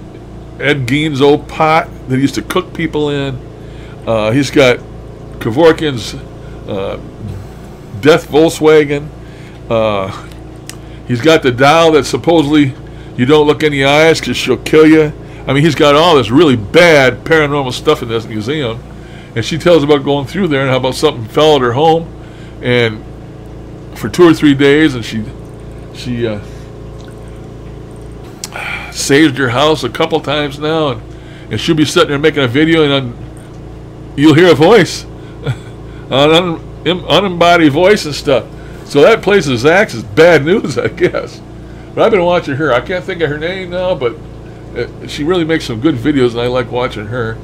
Ed Gein's old pot that he used to cook people in. He's got Kevorkian's death Volkswagen. He's got the doll that supposedly you don't look in the eyes because she'll kill you. I mean, he's got all this really bad paranormal stuff in this museum. And she tells about going through there and how about something fell at her home and for 2 or 3 days, and she saved her house a couple times now, and and she'll be sitting there making a video, and you'll hear a voice, an unembodied voice and stuff. So that place of Zach's is bad news, I guess. But I've been watching her. I can't think of her name now, but she really makes some good videos, and I like watching her.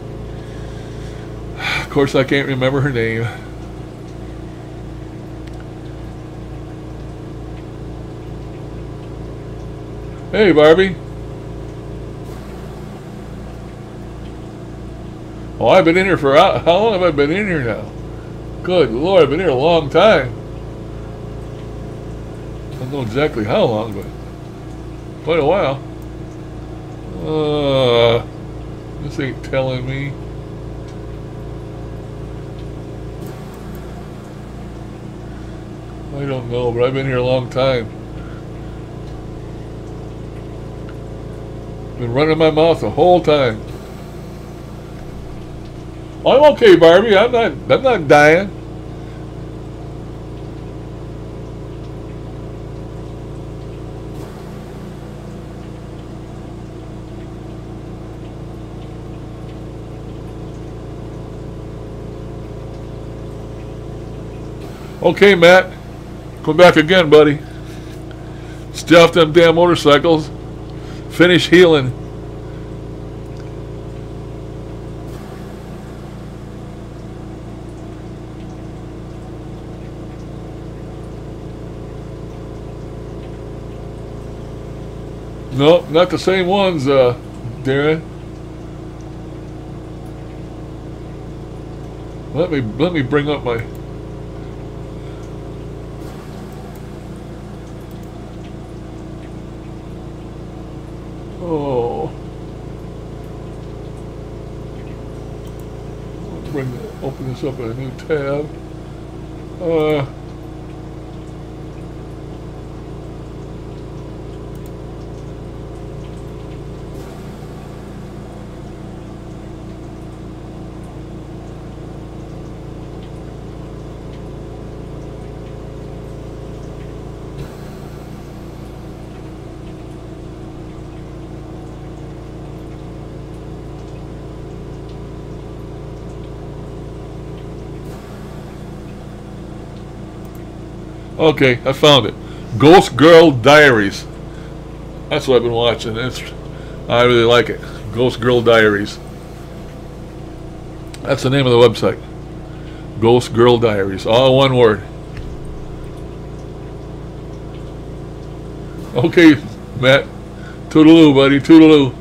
Of course, I can't remember her name. Hey, Barbie. Oh, I've been in here for, how long have I been in here now? Good Lord, I've been here a long time. I don't know exactly how long, but quite a while. This ain't telling me. I don't know, but I've been here a long time. Been running my mouth the whole time. I'm okay, Barbie. I'm not dying. Okay, Matt. Come back again, buddy. Stay off them damn motorcycles. Finish healing. Nope, not the same ones, Darren. Let me bring up my. Oh. Open this up in a new tab. Okay, I found it. Ghost Girl Diaries. That's what I've been watching. I really like it. Ghost Girl Diaries. That's the name of the website. Ghost Girl Diaries. All one word. Okay, Matt. Toodaloo, buddy. Toodaloo.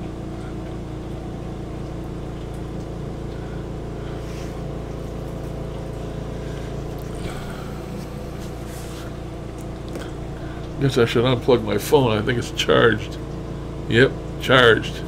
Guess I should unplug my phone. I think it's charged. Yep, charged.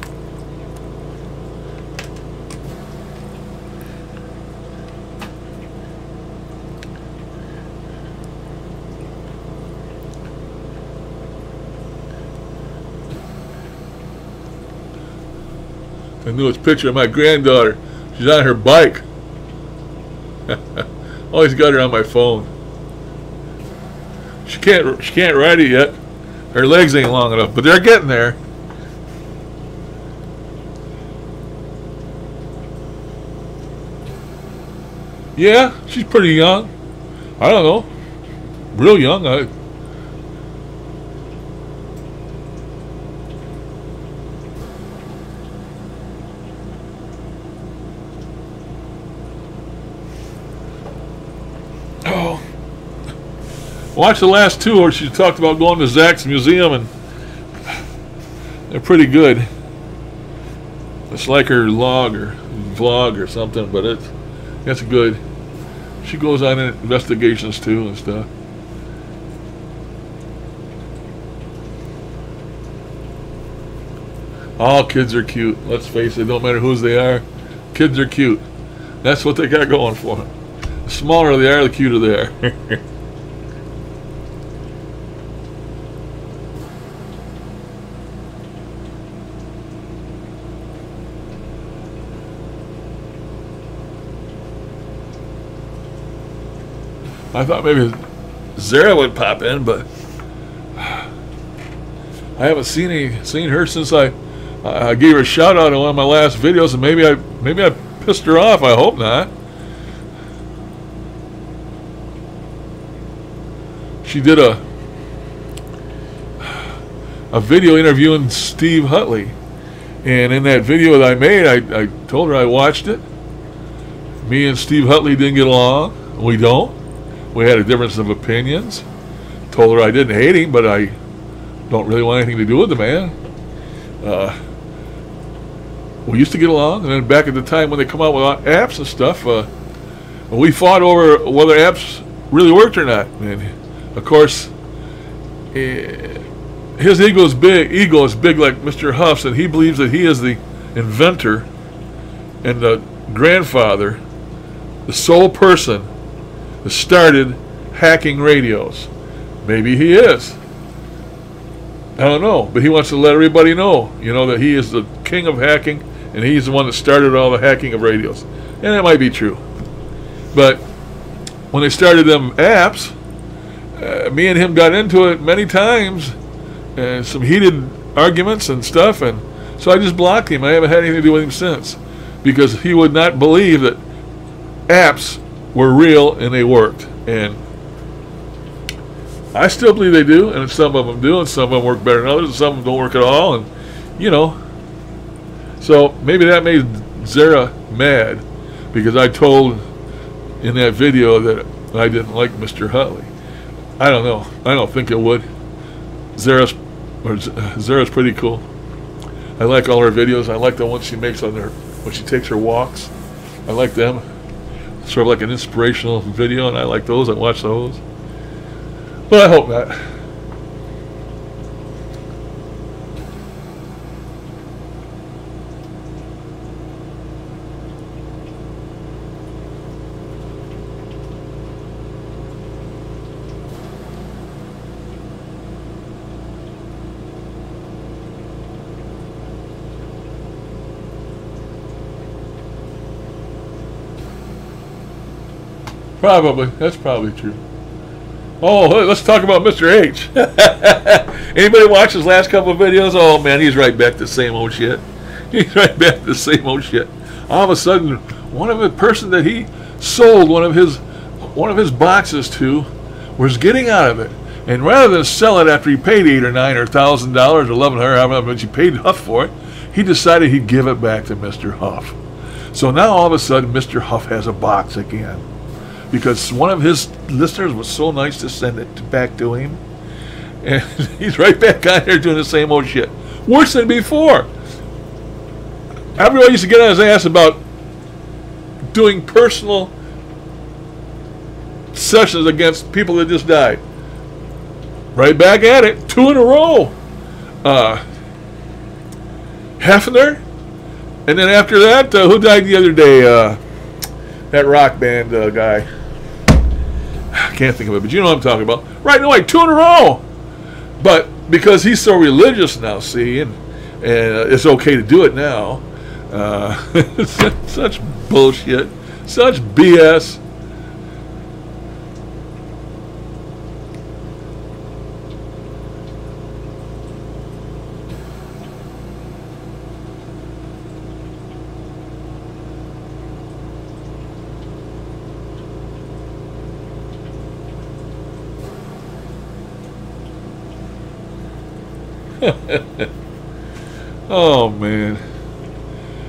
The newest picture of my granddaughter. She's on her bike. Always got her on my phone. She can't ride it yet. Her legs ain't long enough, but they're getting there. Yeah, she's pretty young. I don't know. Real young. Watch the last two where she talked about going to Zach's museum, and they're pretty good. It's like her log or vlog or something, but it's good. She goes on investigations too and stuff. All kids are cute. Let's face it, don't matter whose they are. Kids are cute. That's what they got going for them. The smaller they are, the cuter they are. I thought maybe Zara would pop in, but I haven't seen her since I I gave her a shout out in one of my last videos, and maybe I pissed her off. I hope not. She did a video interviewing Steve Hutley, and in that video that I made, I told her I watched it. Me and Steve Hutley didn't get along. We don't. We had a difference of opinions. Told her I didn't hate him, but I don't really want anything to do with the man. We used to get along, and then back at the time when they come out with apps and stuff, we fought over whether apps really worked or not. And of course, his ego is big like Mr. Huff's, and he believes that he is the inventor and the grandfather, the sole person that started hacking radios. Maybe he is. I don't know, but he wants to let everybody know, that he is the king of hacking, and he's the one that started all the hacking of radios. And that might be true. But when they started them apps, me and him got into it many times, and some heated arguments and stuff, and so I just blocked him. I haven't had anything to do with him since, because he would not believe that apps were real and they worked. And I still believe they do, and some of them do, and some of them work better than others, and some of them don't work at all, and so maybe that made Zara mad, because I told in that video that I didn't like Mr. Hutley. I don't know. I don't think it would. Zara's pretty cool. I like all her videos. I like the ones she makes when she takes her walks. I like them. Sort of like an inspirational video, and I like those. I watch those. But I hope not. Probably. That's probably true. Oh, let's talk about Mr. H. Anybody watch his last couple of videos? Oh, man, he's right back to the same old shit. He's right back to the same old shit. All of a sudden, one of the person that he sold one of his boxes to was getting out of it. And rather than sell it after he paid $8,000 or $9,000 or $1,000 or $1,100, however much he paid Huff for it, he decided he'd give it back to Mr. Huff. So now all of a sudden, Mr. Huff has a box again, because one of his listeners was so nice to send it back to him. And he's right back out there doing the same old shit. Worse than before. Everybody used to get on his ass about doing personal sessions against people that just died. Right back at it. 2 in a row. Hefner. And then after that, who died the other day? That rock band guy. I can't think of it, but you know what I'm talking about. Right, no, 2 in a row. But because he's so religious now, see, and it's okay to do it now. Such bullshit. Such BS. Oh man,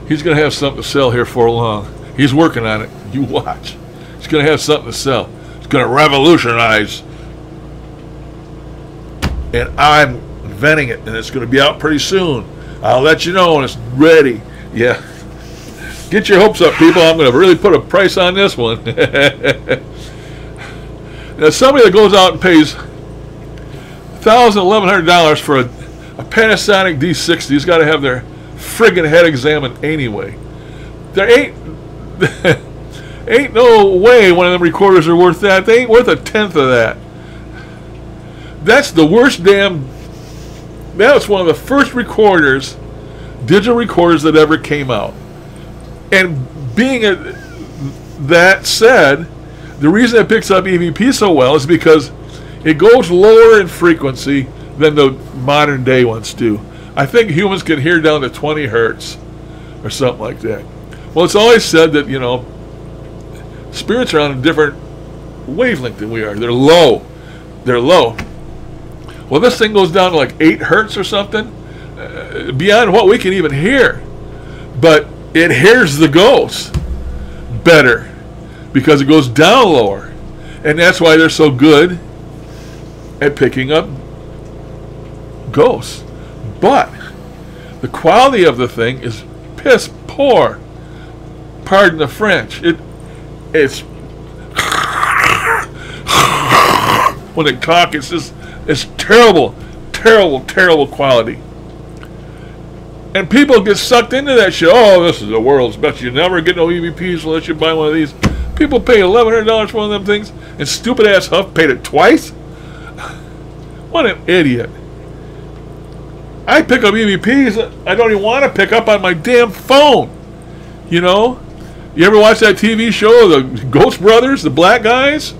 he's gonna have something to sell here for long. He's working on it. You watch. He's gonna have something to sell. It's gonna revolutionize, and I'm inventing it, and it's gonna be out pretty soon. I'll let you know when it's ready. Yeah, get your hopes up, people. I'm gonna really put a price on this one. Now, somebody that goes out and pays $1,000, $1,100 for a Panasonic D60 has got to have their friggin' head examined anyway. There ain't no way one of them recorders are worth that. They ain't worth 1/10 of that. That's the worst damn. That was one of the first recorders, digital recorders that ever came out. And that said, the reason it picks up EVP so well is because it goes lower in frequency than the modern day ones do. I think humans can hear down to 20 hertz or something like that. Well, it's always said that, you know, spirits are on a different wavelength than we are. They're low. They're low. Well, this thing goes down to like 8 hertz or something, beyond what we can even hear. But it hears the ghosts better because it goes down lower. And that's why they're so good at picking up ghosts. But the quality of the thing is piss poor. Pardon the French. It's when it talks, it's terrible, terrible, terrible quality. And people get sucked into that shit. Oh, this is the world's best. You never get no EVPs unless you buy one of these. People pay $1,100 for one of them things, and stupid ass Huff paid it twice. What an idiot! I pick up EVPs I don't even want to pick up on my damn phone. You know? You ever watch that TV show, the Ghost Brothers, the black guys?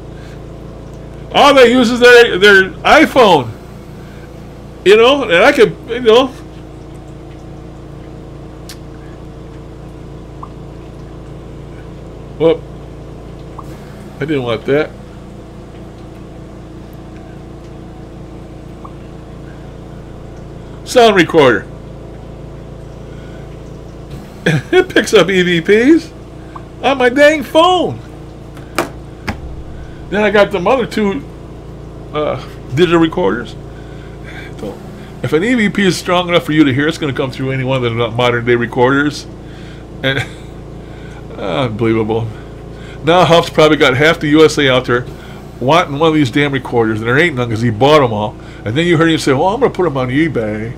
All they use is their iPhone. You know? And I could, you know... Whoop. I didn't want that. Sound recorder. It picks up EVPs on my dang phone. Then I got them other two digital recorders. If an EVP is strong enough for you to hear, it's going to come through any one of the modern day recorders. And unbelievable. Now Huff's probably got half the USA out there wanting one of these damn recorders, and there ain't none because he bought them all. And then you heard him say, well, I'm going to put them on eBay.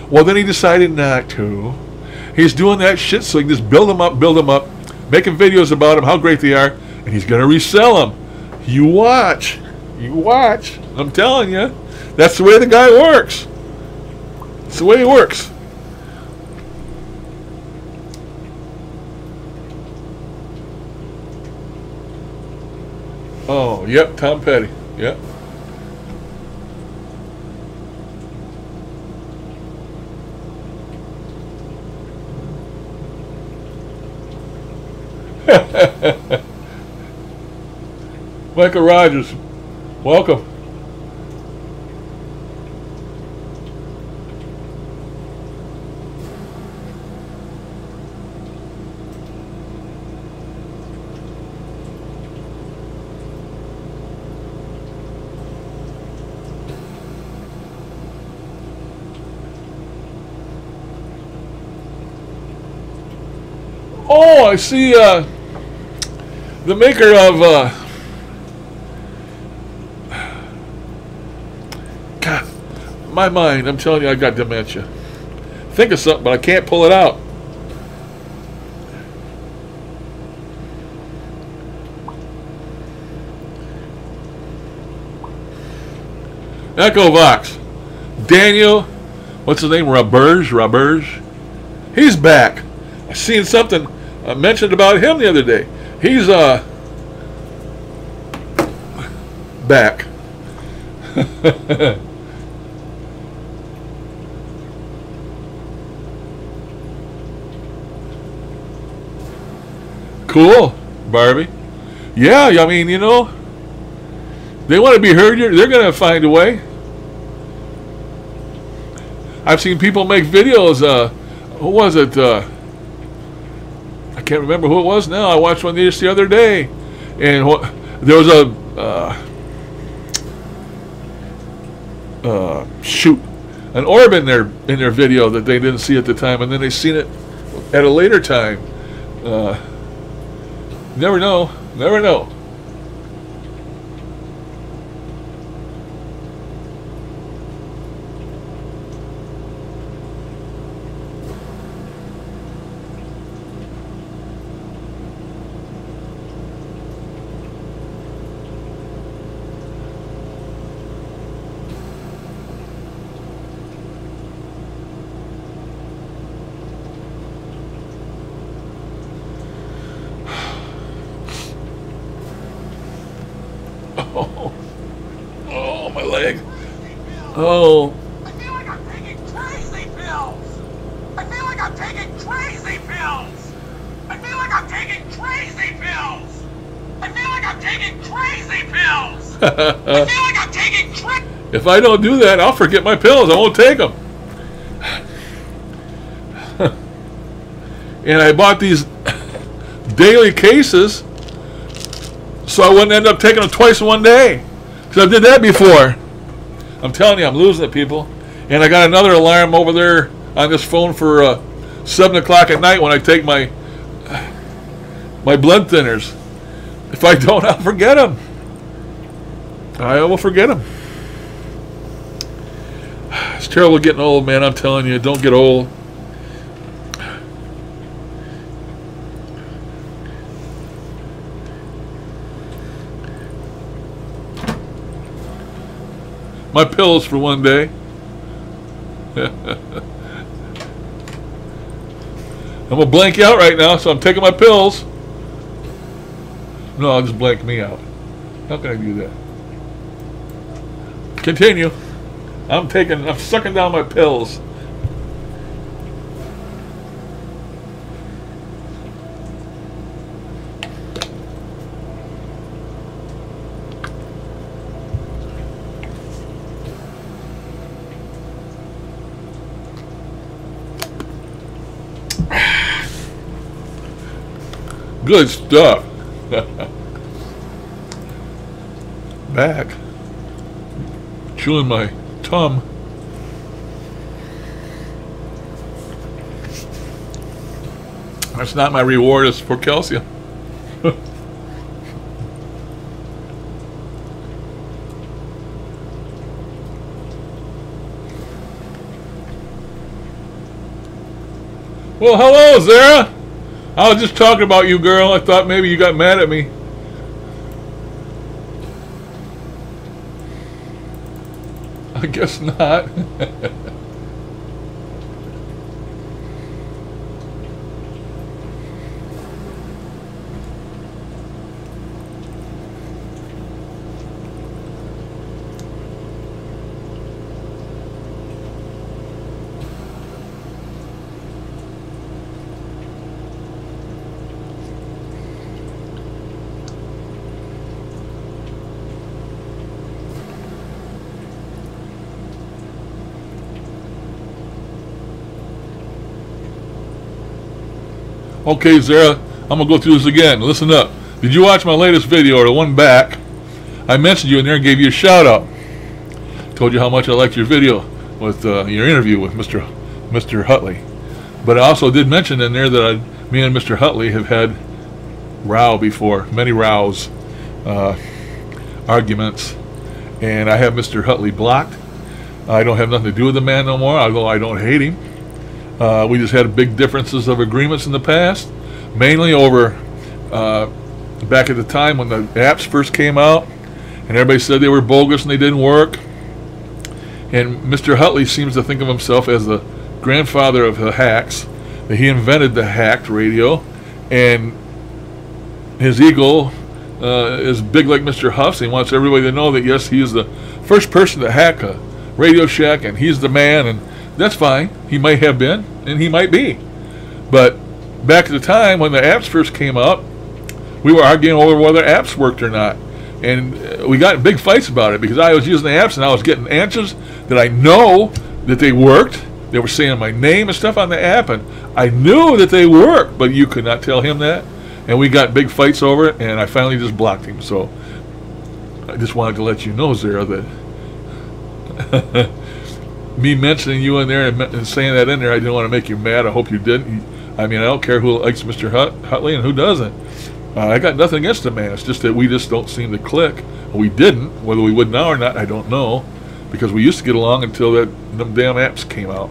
Well, then he decided not to. He's doing that shit so he can just build them up, making videos about them, how great they are, and he's going to resell them. You watch. You watch. I'm telling you. That's the way the guy works. That's the way he works. Oh, yep, Tom Petty. Yep. Michael Rogers, welcome. Oh, I see the maker of God, my mind, I'm telling you, I got dementia. Think of something, but I can't pull it out. Echo Vox. Daniel, what's his name? Roberge. He's back. I seen something mentioned about him the other day. He's back. Cool, Barbie. Yeah, I mean, you know, they want to be heard. They're going to find a way. I've seen people make videos. Who was it? I can't remember who it was now. I watched one just the other day, and there was an orb in their video that they didn't see at the time, and then they seen it at a later time. Never know. Never know. Oh, my leg. Oh.
I feel like I'm taking crazy pills. pills! I feel like I'm taking crazy pills! I feel like I'm taking crazy pills! I feel like I'm taking
If I don't do that, I'll forget my pills. I won't take them. And I bought these daily cases so I wouldn't end up taking them twice in one day. Because I did that before. I'm telling you, I'm losing it, people. And I got another alarm over there on this phone for 7 o'clock at night when I take my blood thinners. If I don't, I'll forget them. I will forget them. It's terrible getting old, man. I'm telling you, don't get old. My pills for one day. I'm gonna blank you out right now, so I'm taking my pills. No, I'll just blank me out. How can I do that? Continue. I'm sucking down my pills. Good stuff. Back. Chewing my tum. That's not my reward, it's for calcium. Well, hello, Zara. I was just talking about you, girl. I thought maybe you got mad at me. I guess not. Okay, Zara, I'm going to go through this again. Listen up. Did you watch my latest video, or the one back? I mentioned you in there and gave you a shout out. Told you how much I liked your video with your interview with Mr. Hutley. But I also did mention in there that me and Mr. Hutley have had row before, many rows, arguments. And I have Mr. Hutley blocked. I don't have nothing to do with the man no more, although I don't hate him. We just had big differences of agreements in the past, mainly over back at the time when the apps first came out, and everybody said they were bogus and they didn't work. And Mr. Hutley seems to think of himself as the grandfather of the hacks, that he invented the hacked radio, and his ego is big like Mr. Huff's. He wants everybody to know that, yes, he is the first person to hack a Radio Shack, and he's the man, and that's fine. He might have been, and he might be. But back at the time when the apps first came out, we were arguing over whether apps worked or not. And we got in big fights about it because I was using the apps and I was getting answers that I know that they worked. They were saying my name and stuff on the app, and I knew that they worked, but you could not tell him that. And we got big fights over it, and I finally just blocked him. So I just wanted to let you know, Zara, that me mentioning you in there and saying that in there, I didn't want to make you mad. I hope you didn't. I mean, I don't care who likes Mr. Hutley and who doesn't. I got nothing against the man. It's just that we just don't seem to click. We didn't. Whether we would now or not, I don't know. Because we used to get along until them damn apps came out.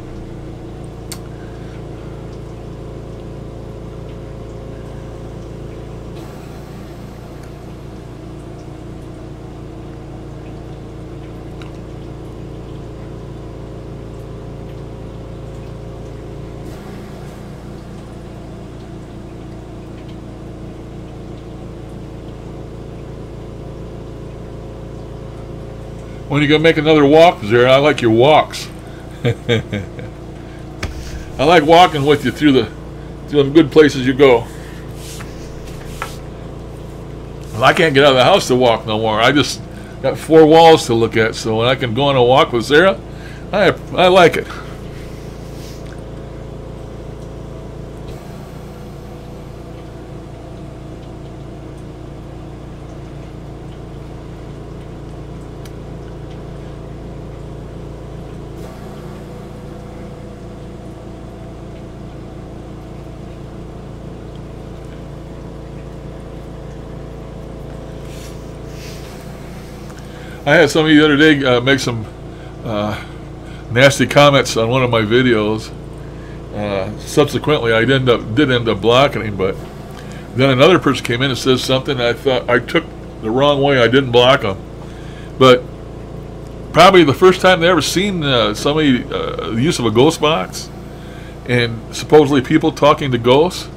When are you going to make another walk, Zara? I like your walks. I like walking with you through to them good places you go. Well, I can't get out of the house to walk no more. I just got 4 walls to look at, so when I can go on a walk with Sarah, I like it. I had somebody the other day make some nasty comments on one of my videos. Subsequently, I did end up blocking him, but then another person came in and said something I thought I took the wrong way. I didn't block him, but probably the first time they ever seen somebody the use of a ghost box and supposedly people talking to ghosts,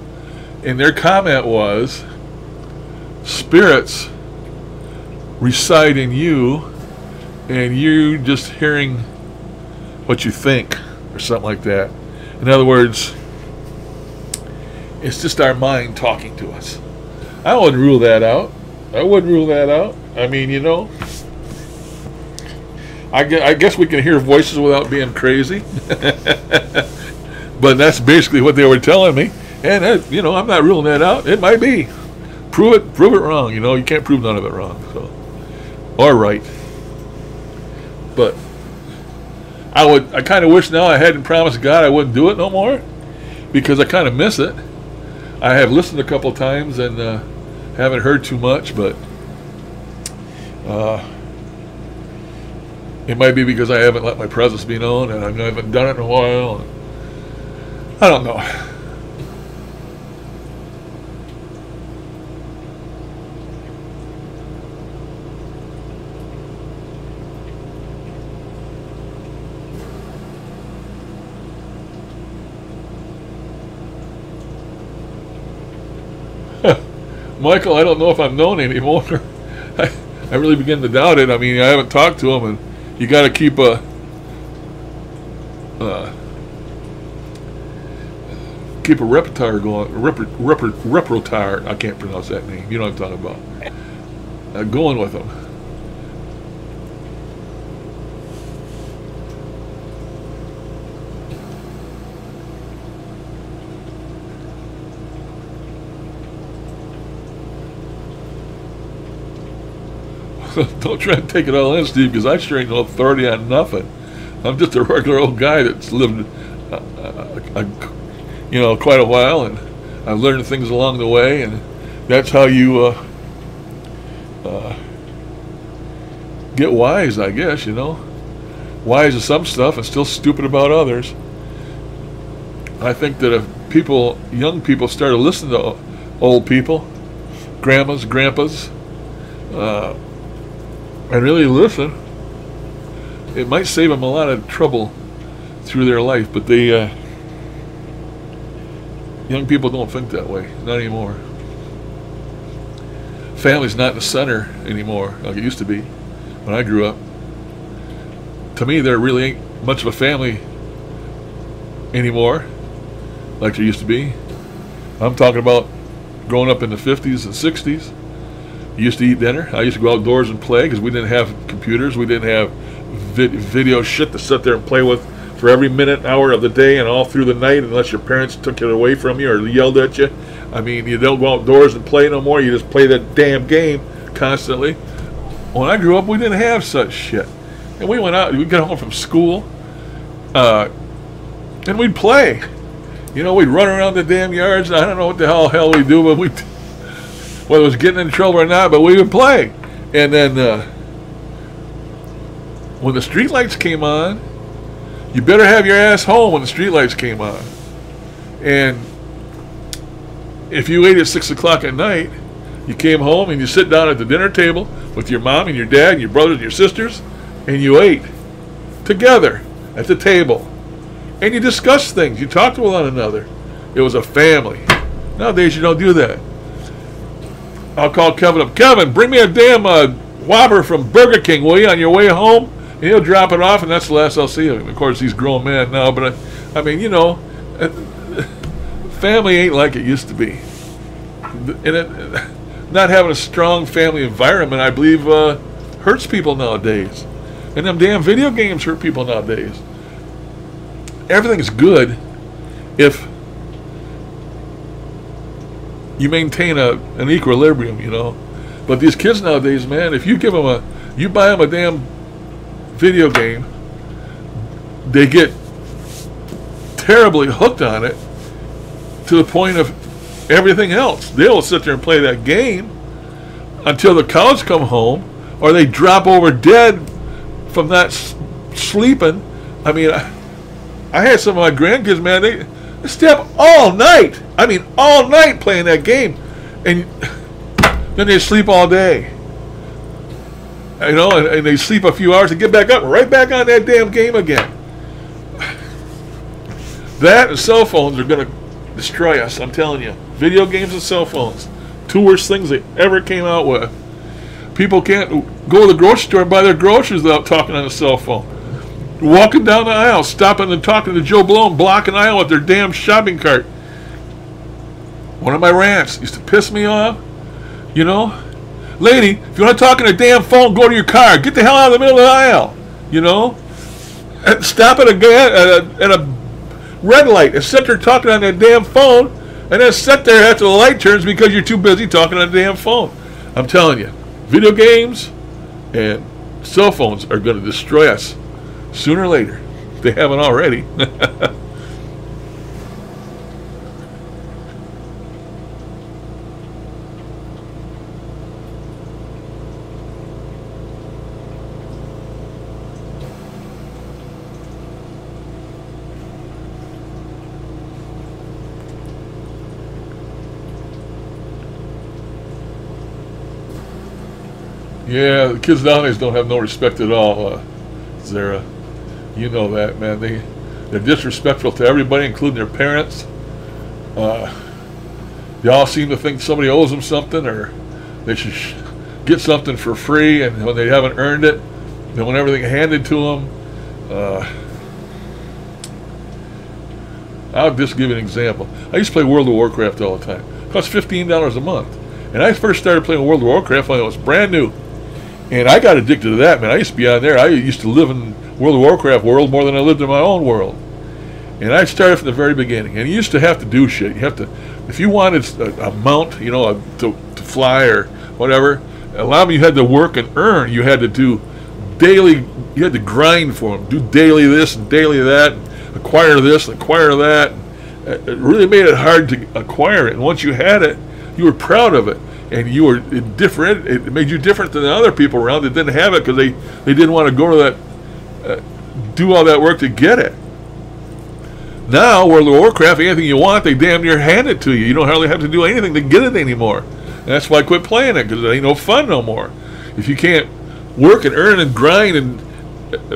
and their comment was, spirits reside in you and you just hearing what you think or something like that. In other words, it's just our mind talking to us. I wouldn't rule that out. I mean, you know, I guess we can hear voices without being crazy. But that's basically what they were telling me, and you know, I'm not ruling that out. It might be. Prove it wrong. You know, you can't prove none of it wrong. So, or right. But I kind of wish now I hadn't promised God I wouldn't do it no more, because I kind of miss it. I have listened a couple times and haven't heard too much, but it might be because I haven't let my presence be known and I haven't done it in a while. I don't know. Michael, I don't know if I'm known anymore. I really begin to doubt it. I mean, I haven't talked to him, and you got to keep a repertoire going. Repertoire. I can't pronounce that name. You know what I'm talking about. Going with him. Don't try to take it all in, Steve, because I sure ain't no authority on nothing. I'm just a regular old guy that's lived, you know, quite a while, and I've learned things along the way, and that's how you get wise, I guess, you know. Wise to some stuff and still stupid about others. I think that if young people started listening to old people, grandmas, grandpas, and really listen, it might save them a lot of trouble through their life. But young people don't think that way, not anymore. Family's not in the center anymore like it used to be when I grew up. To me, there really ain't much of a family anymore like there used to be. I'm talking about growing up in the 50s and 60s. You used to eat dinner. I used to go outdoors and play because we didn't have computers. We didn't have video shit to sit there and play with for every minute, hour of the day and all through the night, unless your parents took it away from you or yelled at you. I mean, you don't go outdoors and play no more. You just play that damn game constantly. When I grew up, we didn't have such shit. And we went out, we'd get home from school, and we'd play. You know, we'd run around the damn yards. I don't know what the hell we'd do, but whether it was getting in trouble or not, but we would play. And then when the streetlights came on, you better have your ass home when the streetlights came on. And if you ate at 6 o'clock at night, you came home and you sit down at the dinner table with your mom and your dad and your brothers and your sisters, and you ate together at the table. And you discussed things. You talked to one another. It was a family. Nowadays, you don't do that. I'll call Kevin up. Kevin, bring me a damn Whopper from Burger King, will you, on your way home? And he'll drop it off, and that's the last I'll see of him. Of course, he's a grown man now, but I mean, you know, family ain't like it used to be. And not having a strong family environment, I believe, hurts people nowadays. And them damn video games hurt people nowadays. Everything's good if you maintain an equilibrium, you know. But these kids nowadays, man, if you give them you buy them a damn video game, they get terribly hooked on it to the point of everything else. They'll sit there and play that game until the cows come home, or they drop over dead from not sleeping. I mean, I had some of my grandkids, man, they stay up all night. I mean, all night playing that game, and then they sleep all day. You know, and they sleep a few hours and get back up, right back on that damn game again. That and cell phones are going to destroy us, I'm telling you. Video games and cell phones. Two worst things they ever came out with. People can't go to the grocery store and buy their groceries without talking on a cell phone. Walking down the aisle, stopping and talking to Joe Blow and blocking the aisle with their damn shopping cart. One of my rants used to piss me off. You know? Lady, if you want to talk on a damn phone, go to your car. Get the hell out of the middle of the aisle. You know? And stop at a red light and sit there talking on that damn phone, and then sit there after the light turns because you're too busy talking on the damn phone. I'm telling you, video games and cell phones are going to destroy us sooner or later. They haven't already. Yeah, the kids nowadays don't have no respect at all, Zara. You know that, man. They're disrespectful to everybody, including their parents. They all seem to think somebody owes them something, or they should get something for free, and when they haven't earned it, they want everything handed to them. I'll just give you an example. I used to play World of Warcraft all the time. It cost $15 a month. And I first started playing World of Warcraft when it was brand new. And I got addicted to that, man. I used to be on there. I used to live in World of Warcraft world more than I lived in my own world. And I started from the very beginning. And you used to have to do shit. You have to, if you wanted a mount, you know, to fly or whatever, a lot of them you had to work and earn. You had to do daily, you had to grind for them. Do daily this and daily that. Acquire this and acquire that. It really made it hard to acquire it. And once you had it, you were proud of it. And you were different. It made you different than the other people around that didn't have it because they didn't want to go to that, do all that work to get it. Now, World of Warcraft, anything you want, they damn near hand it to you. You don't hardly have to do anything to get it anymore. And that's why I quit playing it, because it ain't no fun no more. If you can't work and earn and grind and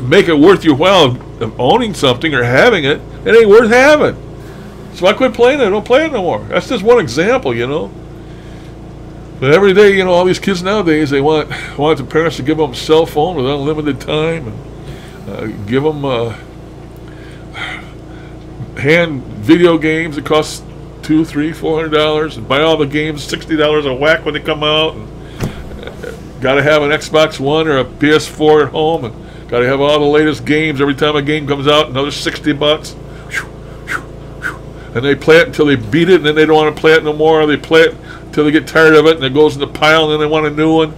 make it worth your while of owning something or having it, it ain't worth having. So I quit playing it. I don't play it no more. That's just one example, you know. But every day, you know, all these kids nowadays, they want the parents to give them a cell phone with unlimited time and give them hand video games that cost $200, $300, $400, and buy all the games $60 a whack when they come out. And got to have an Xbox One or a PS4 at home, and got to have all the latest games every time a game comes out. Another $60. And they play it until they beat it, and then they don't want to play it no more. Or they play it until they get tired of it, and it goes in the pile, and then they want a new one.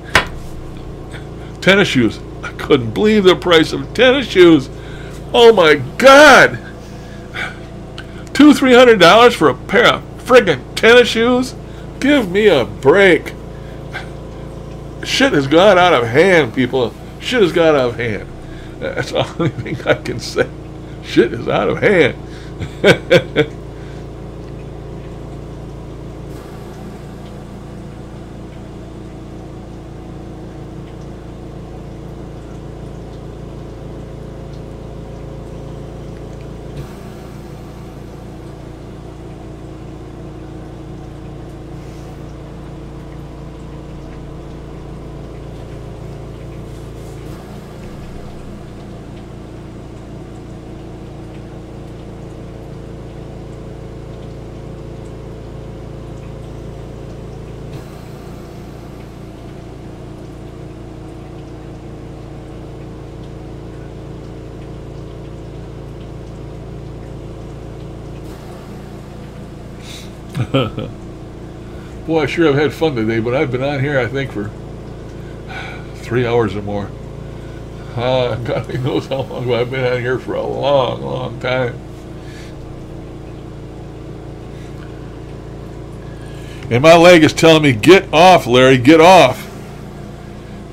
Tennis shoes. I couldn't believe the price of tennis shoes. Oh my God! $200-$300 for a pair of friggin' tennis shoes? Give me a break. Shit has got out of hand, people. Shit has got out of hand. That's the only thing I can say. Shit is out of hand. Boy, I sure have had fun today, but I've been on here, I think, for 3 hours or more. God only knows how long, but I've been on here for a long, long time. And my leg is telling me, get off, Larry, get off.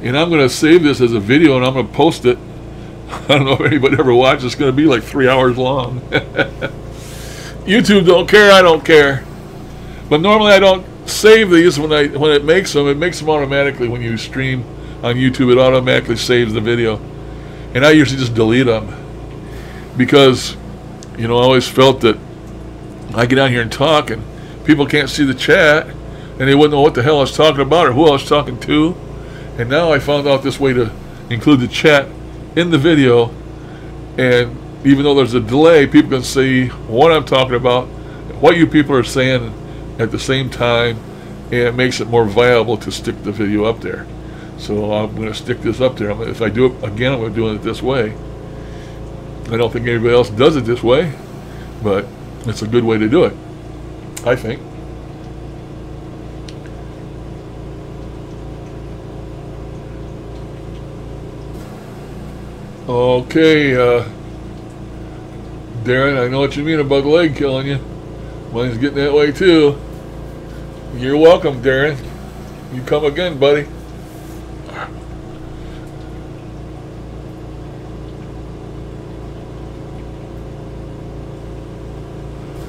And I'm going to save this as a video and I'm going to post it. I don't know if anybody ever watched. It's going to be like 3 hours long. YouTube don't care, I don't care. But normally I don't save these when it makes them. It makes them automatically when you stream on YouTube. It automatically saves the video. And I usually just delete them. Because, you know, I always felt that I get on here and talk and people can't see the chat and they wouldn't know what the hell I was talking about or who I was talking to. And now I found out this way to include the chat in the video, and even though there's a delay, people can see what I'm talking about, what you people are saying at the same time, and it makes it more viable to stick the video up there. So I'm going to stick this up there. If I do it again, I'm going to do it this way. I don't think anybody else does it this way, but it's a good way to do it, I think. Okay, Darren, I know what you mean about the leg killing you. Mine's getting that way too. You're welcome, Darren. You come again, buddy.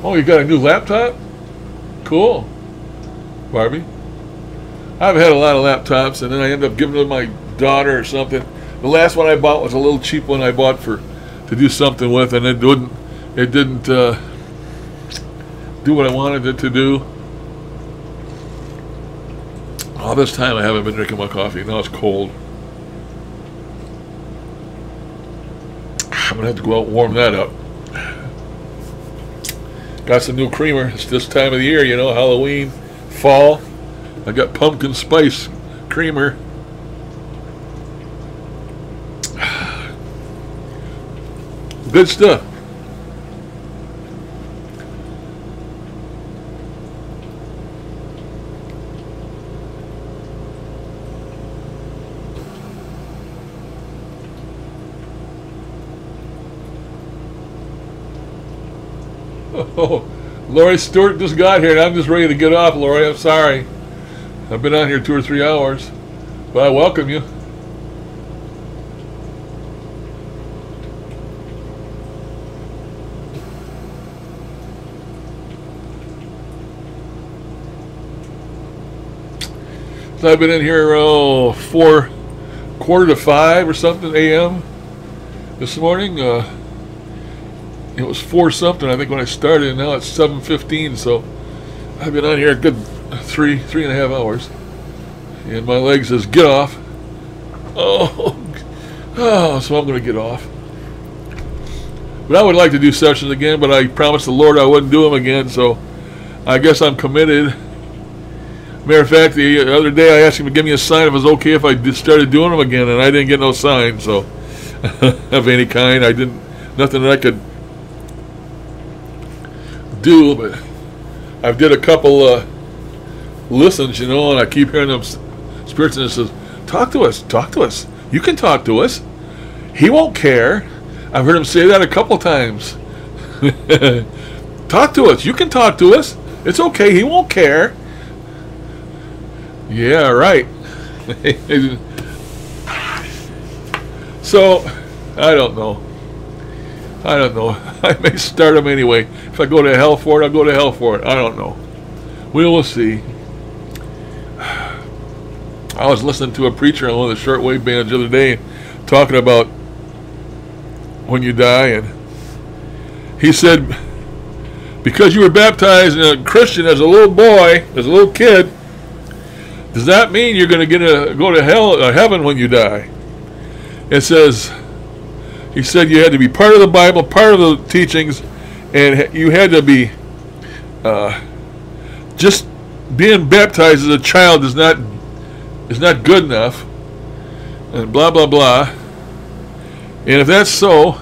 Oh, you got a new laptop? Cool. Barbie. I've had a lot of laptops and then I end up giving them to my daughter or something. The last one I bought was a little cheap one I bought to do something with, and it didn't do what I wanted it to do. All this time I haven't been drinking my coffee. Now it's cold. I'm gonna have to go out and warm that up. Got some new creamer. It's this time of the year, you know, Halloween, fall. I got pumpkin spice creamer. Good stuff. Oh, Lori Stewart just got here and I'm just ready to get off, Lori. I'm sorry. I've been on here 2 or 3 hours, but I welcome you. So I've been in here 4:45 or something a.m. this morning. It was 4 something I think when I started, and now it's 7:15. So I've been on here a good three and a half hours, and my leg says get off. Oh, so I'm going to get off. But I would like to do sessions again, but I promised the Lord I wouldn't do them again. So I guess I'm committed. Matter of fact, the other day I asked him to give me a sign if it was okay if I started doing them again, and I didn't get no sign, so of any kind. I didn't, nothing that I could do, but I've did a couple listens, you know, and I keep hearing them spirits, and it says, talk to us, you can talk to us, he won't care. I've heard him say that a couple times. Talk to us, you can talk to us, it's okay, he won't care. Yeah, right. So, I don't know. I may start them anyway. If I go to hell for it, I'll go to hell for it. I don't know. We will see. I was listening to a preacher on one of the shortwave bands the other day talking about when you die, and he said, because you were baptized in a Christian as a little boy, as a little kid, does that mean you're going to go to heaven when you die? It says, he said you had to be part of the Bible, part of the teachings, and you had to be, just being baptized as a child is not good enough, and blah, blah, blah. And if that's so,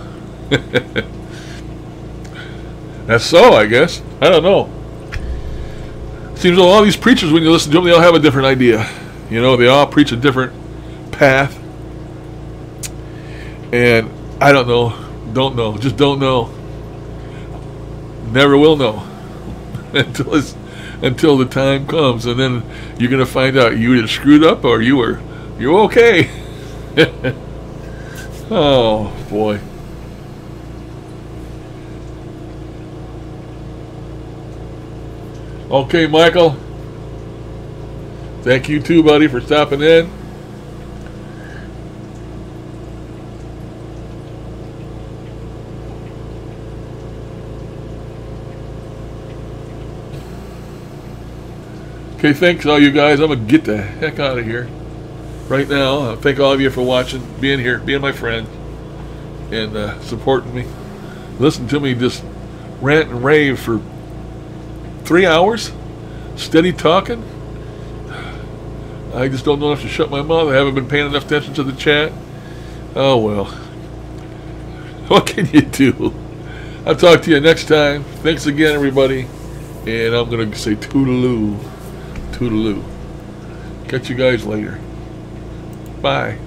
that's so, I guess. I don't know. Seems like all these preachers, when you listen to them, they all have a different idea. You know, they all preach a different path. And I don't know. Don't know. Just don't know. Never will know. Until the time comes, and then you're gonna find out you either screwed up or you're okay. Oh boy. Okay, Michael. Thank you too, buddy, for stopping in. Okay, thanks all you guys. I'm going to get the heck out of here right now. Thank all of you for watching, being here, being my friend, and supporting me. Listen to me just rant and rave for 3 hours, steady talking. I just don't know enough to shut my mouth. I haven't been paying enough attention to the chat. Oh well. What can you do? I'll talk to you next time. Thanks again, everybody. And I'm going to say toodaloo. Toodaloo. Catch you guys later. Bye.